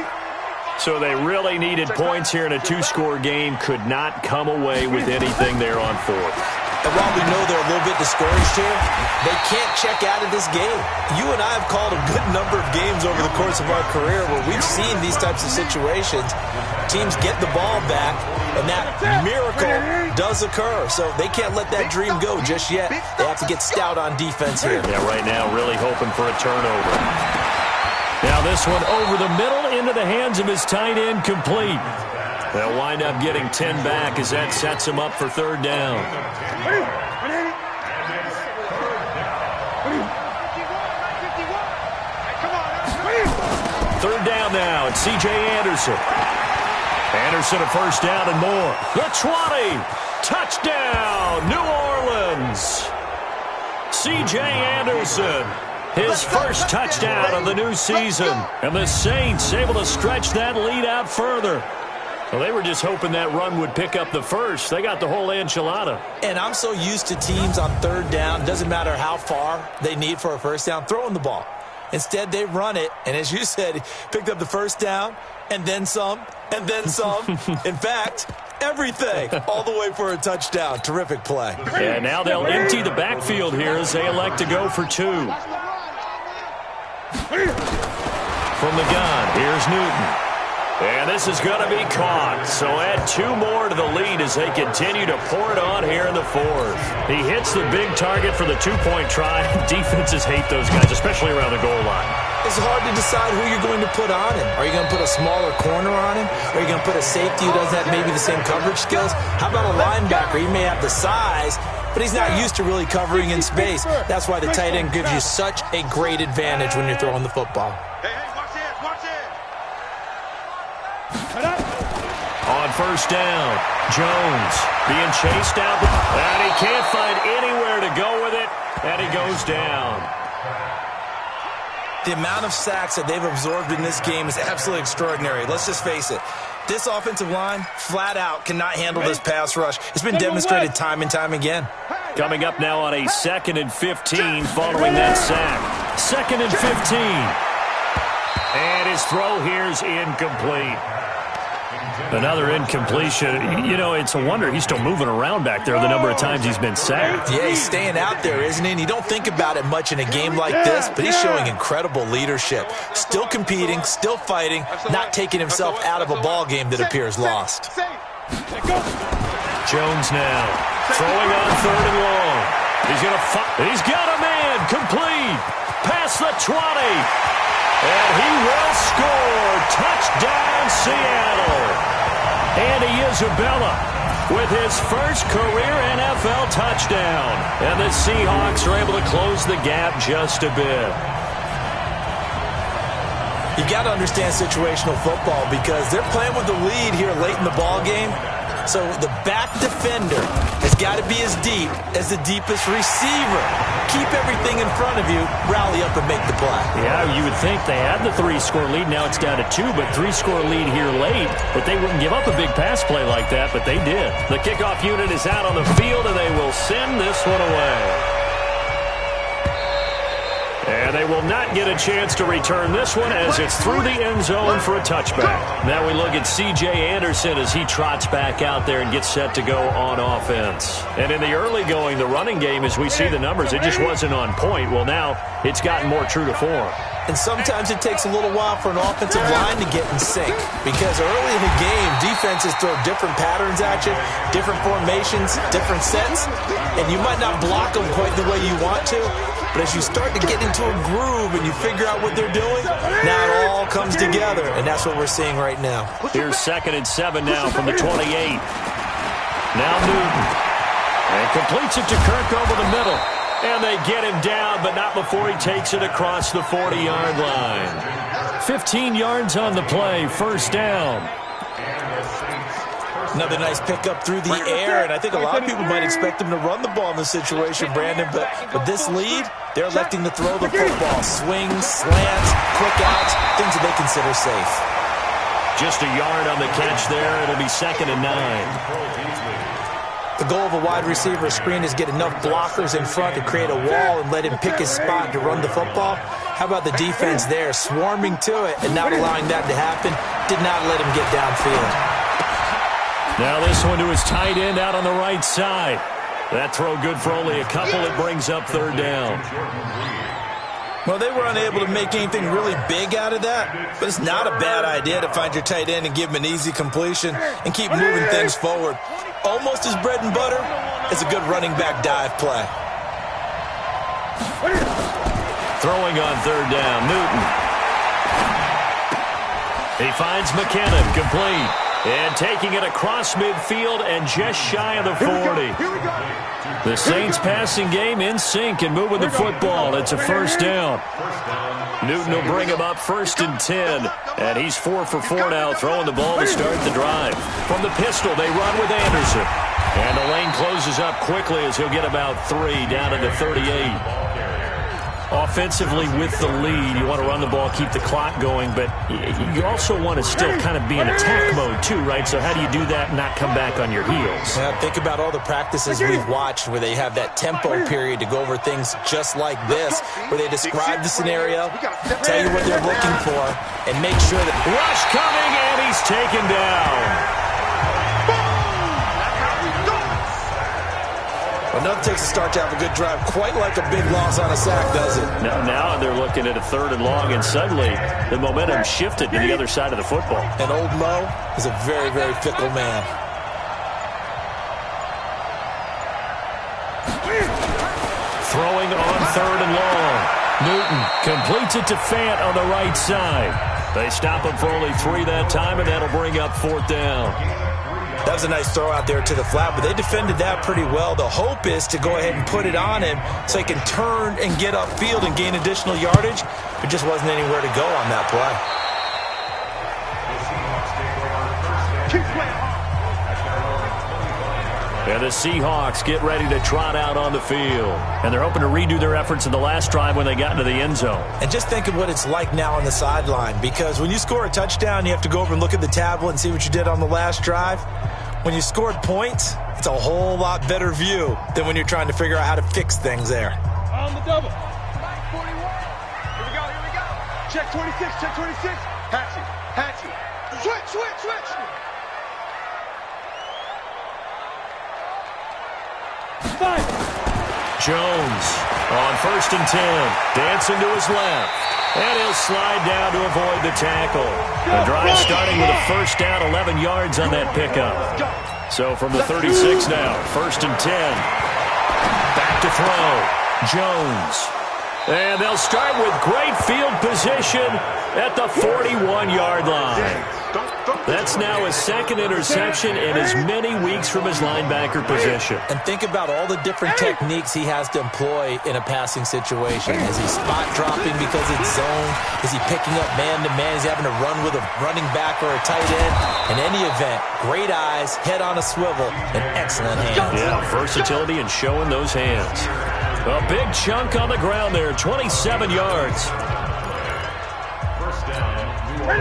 So they really needed points here in a 2-score game. Could not come away with anything there on 4th. And while we know they're a little bit discouraged here, they can't check out of this game. You and I have called a good number of games over the course of our career where we've seen these types of situations. Teams get the ball back, and that miracle does occur. So they can't let that dream go just yet. They have to get stout on defense here. Yeah, right now really hoping for a turnover. Now this one over the middle into the hands of his tight end, complete. They'll wind up getting 10 back as that sets him up for 3rd down. 3rd down now. It's C.J. Anderson. Anderson a first down and more. The 20. Touchdown, New Orleans. C.J. Anderson. His first touchdown of the new season. And the Saints able to stretch that lead out further. Well, they were just hoping that run would pick up the first. They got the whole enchilada. And I'm so used to teams on third down, doesn't matter how far they need for a first down, throwing the ball. Instead, they run it, and as you said, picked up the first down, and then some, and then some. In fact, everything, all the way for a touchdown. Terrific play. And now they'll empty the backfield here as they elect to go for 2. From the gun, here's Newton. And this is going to be caught. So add 2 more to the lead as they continue to pour it on here in the 4th. He hits the big target for the 2-point try. Defenses hate those guys, especially around the goal line. It's hard to decide who you're going to put on him. Are you going to put a smaller corner on him? Are you going to put a safety who doesn't have maybe the same coverage skills? How about a linebacker? He may have the size, but he's not used to really covering in space. That's why the tight end gives you such a great advantage when you're throwing the football. On first down, Jones being chased out, and he can't find anywhere to go with it, and he goes down. The amount of sacks that they've absorbed in this game is absolutely extraordinary. Let's just face it. This offensive line, flat out, cannot handle this pass rush. It's been demonstrated time and time again. Coming up now on a 2nd and 15 following that sack. 2nd and 15. And his throw here is incomplete. Another incompletion. You know, it's a wonder he's still moving around back there the number of times he's been sacked. Yeah, he's staying out there, isn't he? And you don't think about it much in a game like this, but he's showing incredible leadership. Still competing, still fighting, not taking himself out of a ball game that appears lost. Jones now throwing on 3rd and long. He's got a man complete past the 20. And he will score. Touchdown, Seattle. Andy Isabella with his first career NFL touchdown. And the Seahawks are able to close the gap just a bit. You got to understand situational football because they're playing with the lead here late in the ball game. So the back defender has got to be as deep as the deepest receiver. Keep everything in front of you, rally up and make the play. Yeah, you would think they had the 3-score lead. Now it's down to 2, but 3-score lead here late. But they wouldn't give up a big pass play like that, but they did. The kickoff unit is out on the field, and they will send this one away. And they will not get a chance to return this one as it's through the end zone for a touchback. Now we look at C.J. Anderson as he trots back out there and gets set to go on offense. And in the early going, the running game, as we see the numbers, it just wasn't on point. Well, now it's gotten more true to form. And sometimes it takes a little while for an offensive line to get in sync because early in the game, defenses throw different patterns at you, different formations, different sets, and you might not block them quite the way you want to. But as you start to get into a groove and you figure out what they're doing, now it all comes together, and that's what we're seeing right now. Here's 2nd and 7 now from the 28. Now Newton. And completes it to Kirk over the middle. And they get him down, but not before he takes it across the 40-yard line. 15 yards on the play, first down. Another nice pickup through the air, and I think a lot of people might expect them to run the ball in this situation, Brandon, but with this lead, they're electing to throw the football. Swings, slants, quick outs, things that they consider safe. Just a yard on the catch there. It'll be 2nd and 9. The goal of a wide receiver screen is get enough blockers in front to create a wall and let him pick his spot to run the football. How about the defense there, swarming to it and not allowing that to happen? Did not let him get downfield. Now this one to his tight end out on the right side. That throw good for only a couple. It brings up 3rd down. Well, they were unable to make anything really big out of that, but it's not a bad idea to find your tight end and give him an easy completion and keep moving things forward. Almost as bread and butter as a good running back dive play. Throwing on 3rd down, Newton. He finds McKinnon, complete. And taking it across midfield and just shy of the 40. The Saints passing game in sync and moving the football. It's a first down. Newton will bring him up 1st and 10. And he's 4 for 4 now, throwing the ball to start the drive. From the pistol, they run with Anderson. And the lane closes up quickly as he'll get about 3 down to the 38. Offensively with the lead, you want to run the ball, keep the clock going, but you also want to still kind of be in attack mode too, right? So how do you do that and not come back on your heels? Yeah, think about all the practices we've watched where they have that tempo period to go over things just like this, where they describe the scenario, tell you what they're looking for, and make sure that... Rush coming, and he's taken down. Enough takes a start to have a good drive, quite like a big loss on a sack, does it? Now they're looking at a 3rd and long, and suddenly the momentum shifted to the other side of the football. And old Mo is a very, very fickle man. Throwing on 3rd and long. Newton completes it to Fant on the right side. They stop him for only 3 that time, and that'll bring up 4th down. That was a nice throw out there to the flat, but they defended that pretty well. The hope is to go ahead and put it on him so he can turn and get upfield and gain additional yardage. There just wasn't anywhere to go on that play. And the Seahawks get ready to trot out on the field. And they're hoping to redo their efforts in the last drive when they got into the end zone. And just think of what it's like now on the sideline, because when you score a touchdown, you have to go over and look at the tablet and see what you did on the last drive. When you scored points, it's a whole lot better view than when you're trying to figure out how to fix things there. On the double. 41. Here we go. Check 26, check 26. Hatchet. Switch. Five. Jones on 1st and 10. Dancing to his left. And he'll slide down to avoid the tackle. The drive starting with a 1st down, 11 yards on that pickup. So from the 36 now, 1st and 10. Back to throw. Jones. And they'll start with great field position at the 41-yard line. That's now his 2nd interception in as many weeks from his linebacker position. And think about all the different techniques he has to employ in a passing situation. Is he spot dropping because it's zone? Is he picking up man-to-man? Is he having to run with a running back or a tight end? In any event, great eyes, head on a swivel, and excellent hands. Yeah, versatility and showing those hands. A big chunk on the ground there, 27 yards.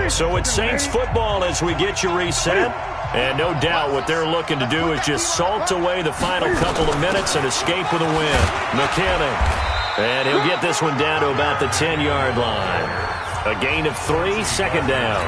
So it's Saints football as we get you reset. And no doubt what they're looking to do is just salt away the final couple of minutes and escape with a win. McKinnon. And he'll get this one down to about the 10-yard line. A gain of 3, 2nd down.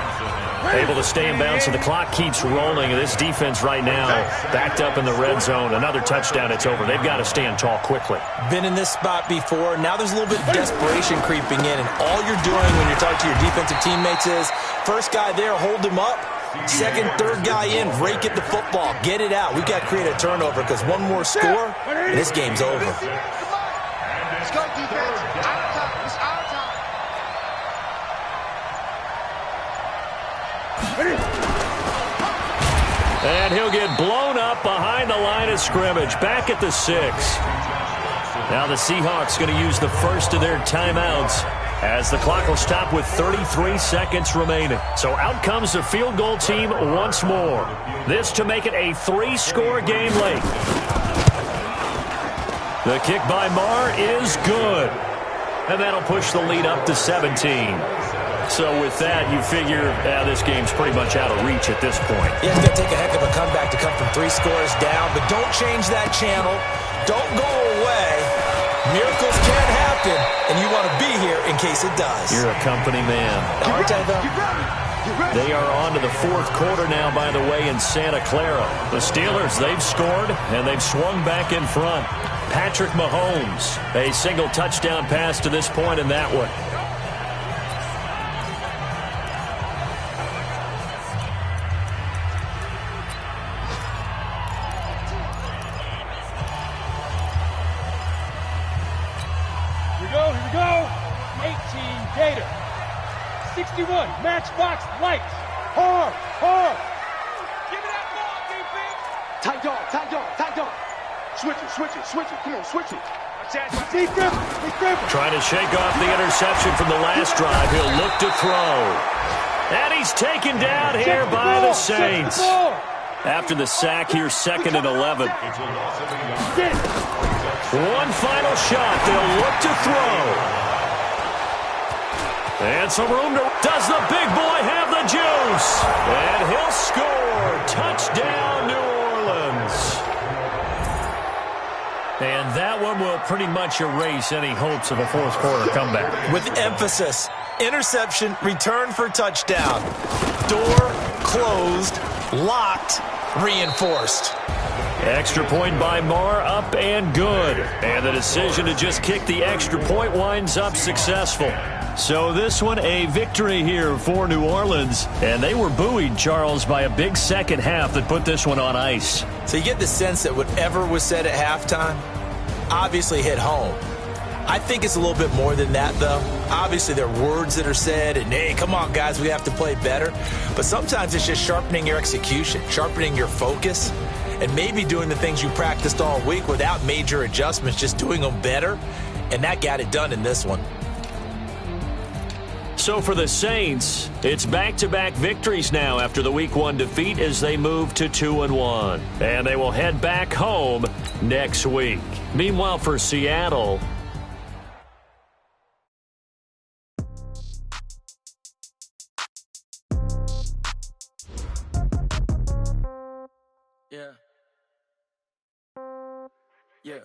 Able to stay in bounds, so the clock keeps rolling. And this defense right now backed up in the red zone. Another touchdown, it's over. They've got to stand tall quickly. Been in this spot before. Now there's a little bit of desperation creeping in. And all you're doing when you're talking to your defensive teammates is, first guy there, hold him up. 2nd, 3rd guy in, rake at the football. Get it out. We've got to create a turnover because one more score, and this game's over. Let's go, defense. It's our time. And he'll get blown up behind the line of scrimmage, back at the 6. Now the Seahawks going to use the first of their timeouts as the clock will stop with 33 seconds remaining. So out comes the field goal team once more. This to make it a 3-score game late. The kick by Marr is good. And that'll push the lead up to 17. So with that, you figure this game's pretty much out of reach at this point. Yeah, it's going to take a heck of a comeback to come from 3 scores down, but don't change that channel. Don't go away. Miracles can happen, and you want to be here in case it does. You're a company man. Aren't I, though? They are on to the 4th quarter now, by the way, in Santa Clara. The Steelers, they've scored, and they've swung back in front. Patrick Mahomes, a single touchdown pass to this point in that one. Here we go. 18 Gator. 61 Matchbox Lights. Hard. Give me that ball, defense. Tight dog. Switch it. Come on, switch it. Defense. Trying to shake off the interception from the last drive. He'll look to throw. And he's taken down here by the Saints. After the sack here, 2nd and 11. One final shot. They'll look to throw. And some room to... Does the big boy have the juice? And he'll score. Touchdown, New Orleans. And that one will pretty much erase any hopes of a fourth quarter comeback. With emphasis, interception, return for touchdown. Door closed, locked, reinforced. Extra point by Marr, up and good. And the decision to just kick the extra point winds up successful. So this one, a victory here for New Orleans. And they were buoyed, Charles, by a big second half that put this one on ice. So you get the sense that whatever was said at halftime obviously hit home. I think it's a little bit more than that, though. Obviously, there are words that are said, and, hey, come on, guys, we have to play better. But sometimes it's just sharpening your execution, sharpening your focus, and maybe doing the things you practiced all week without major adjustments, just doing them better. And that got it done in this one. So for the Saints, it's back-to-back victories now after the Week 1 defeat as they move to 2-1. And they will head back home next week. Meanwhile, for Seattle... Yeah. Hey,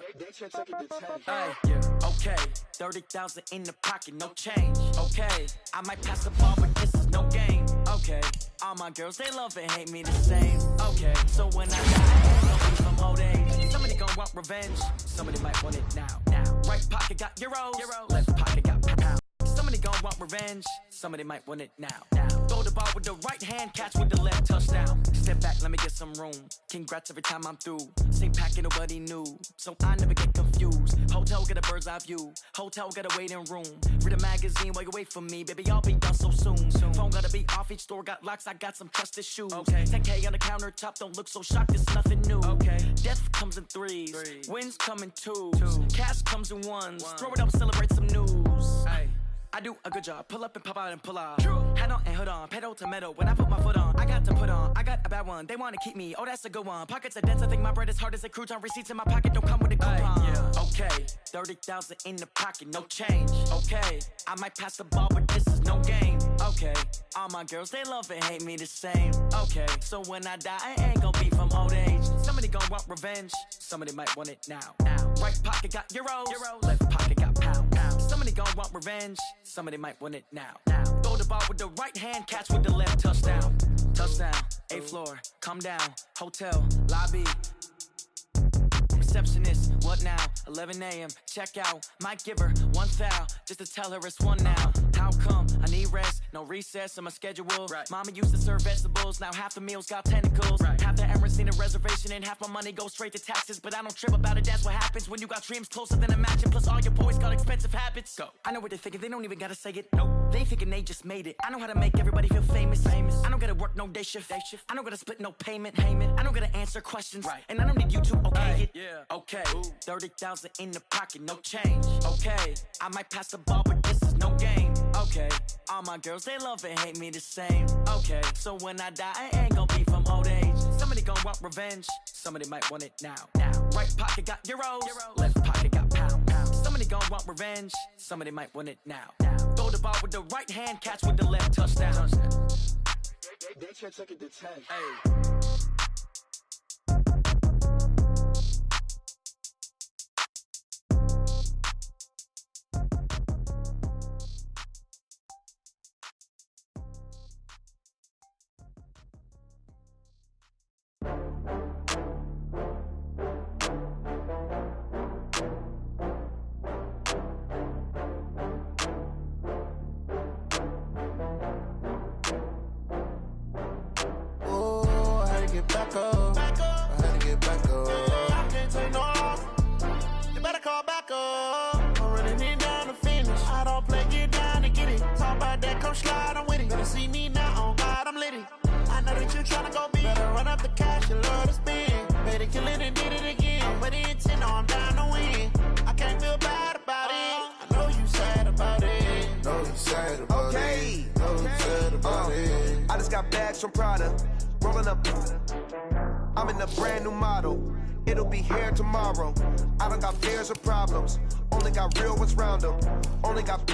yeah. Okay, 30,000 in the pocket, no change. Okay, I might pass the ball, but this is no game. Okay, all my girls, they love and hate me the same. Okay, so when I die, don't be from old age. Somebody gon' want revenge, somebody might want it now. Right pocket got euros, left pocket got pounds. Somebody gon' want revenge, somebody might want it now. Throw the ball with the right hand, catch with the left, touchdown. Step back, let me get some room. Congrats every time I'm through. Same packet, nobody knew, so I never get confused. Hotel get a bird's eye view, hotel get a waiting room. Read a magazine while you wait for me, baby, I'll be done so soon. Phone gotta be off, each store got locks, I got some trusted shoes. 10K on the countertop, don't look so shocked, it's nothing new. Death comes in threes, wins come in twos, cash comes in ones. Throw it up, celebrate some news. I do a good job, pull up and pop out and pull out. Head on and hood on, pedal to metal. When I put my foot on, I got to put on. I got a bad one, they want to keep me, oh that's a good one. Pockets are dense, I think my bread is hard as a crouton. Receipts in my pocket don't come with a coupon. Okay, 30,000 in the pocket, no change. Okay, I might pass the ball, but this is no game. Okay, all my girls, they love and hate me the same. Okay, so when I die, I ain't gon' be from old age. Somebody gon' want revenge, somebody might want it now. Right pocket got euros, left pocket got pounds. Somebody gon' want revenge, somebody might want it now. Throw the ball with the right hand, catch with the left, touchdown. Touchdown, 8th floor, come down, hotel, lobby. Receptionist, what now? 11 a.m., check out. Might give her one foul, just to tell her it's one now. How come? I need rest, no recess in my schedule. Mama used to serve vegetables, now half the meals got tentacles. Half the errands need a reservation and half my money goes straight to taxes. But I don't trip about it, that's what happens when you got dreams closer than a mansion. Plus all your boys got expensive habits. I know what they're thinking, they don't even gotta say it. They thinking they just made it. I know how to make everybody feel famous. I don't gotta work no day shift. I don't gotta split no payment. I don't gotta answer questions. And I don't need you to okay it. Okay, 30,000 in the pocket, no change. Okay, I might pass the ball, but this is no game. Okay, all my girls, they love and hate me the same. Okay, so when I die, I ain't gon' be from old age. Somebody gon' want revenge, somebody might want it now. Right pocket got euros, left pocket got pounds. Somebody gon' want revenge, somebody might want it now. Throw the ball with the right hand, catch with the left, touchdown. They took it to 10. Hey. Back up. I had to get back up. I can't take no loss. You better call back up. I'm running it down to finish. I don't play, get down to get it. Talk about that, come slide, I'm with it. Better see me now, on God, I'm lit it. I know that you tryna go big. Better run up the cash, you love to spend. Better kill it and did it again. I'm with the intent, no, I'm down to win. I can't feel bad about it. I know you sad about it. Know you sad about it. Know you sad about it. I just got bags from Prada. Rolling up, I'm in a brand new model. It'll be here tomorrow. I don't got fears or problems. Only got real ones round them. Only got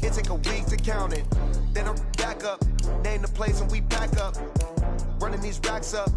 It take a week to count it. Then I'm back up. Name the place and we pack up. Running these racks up.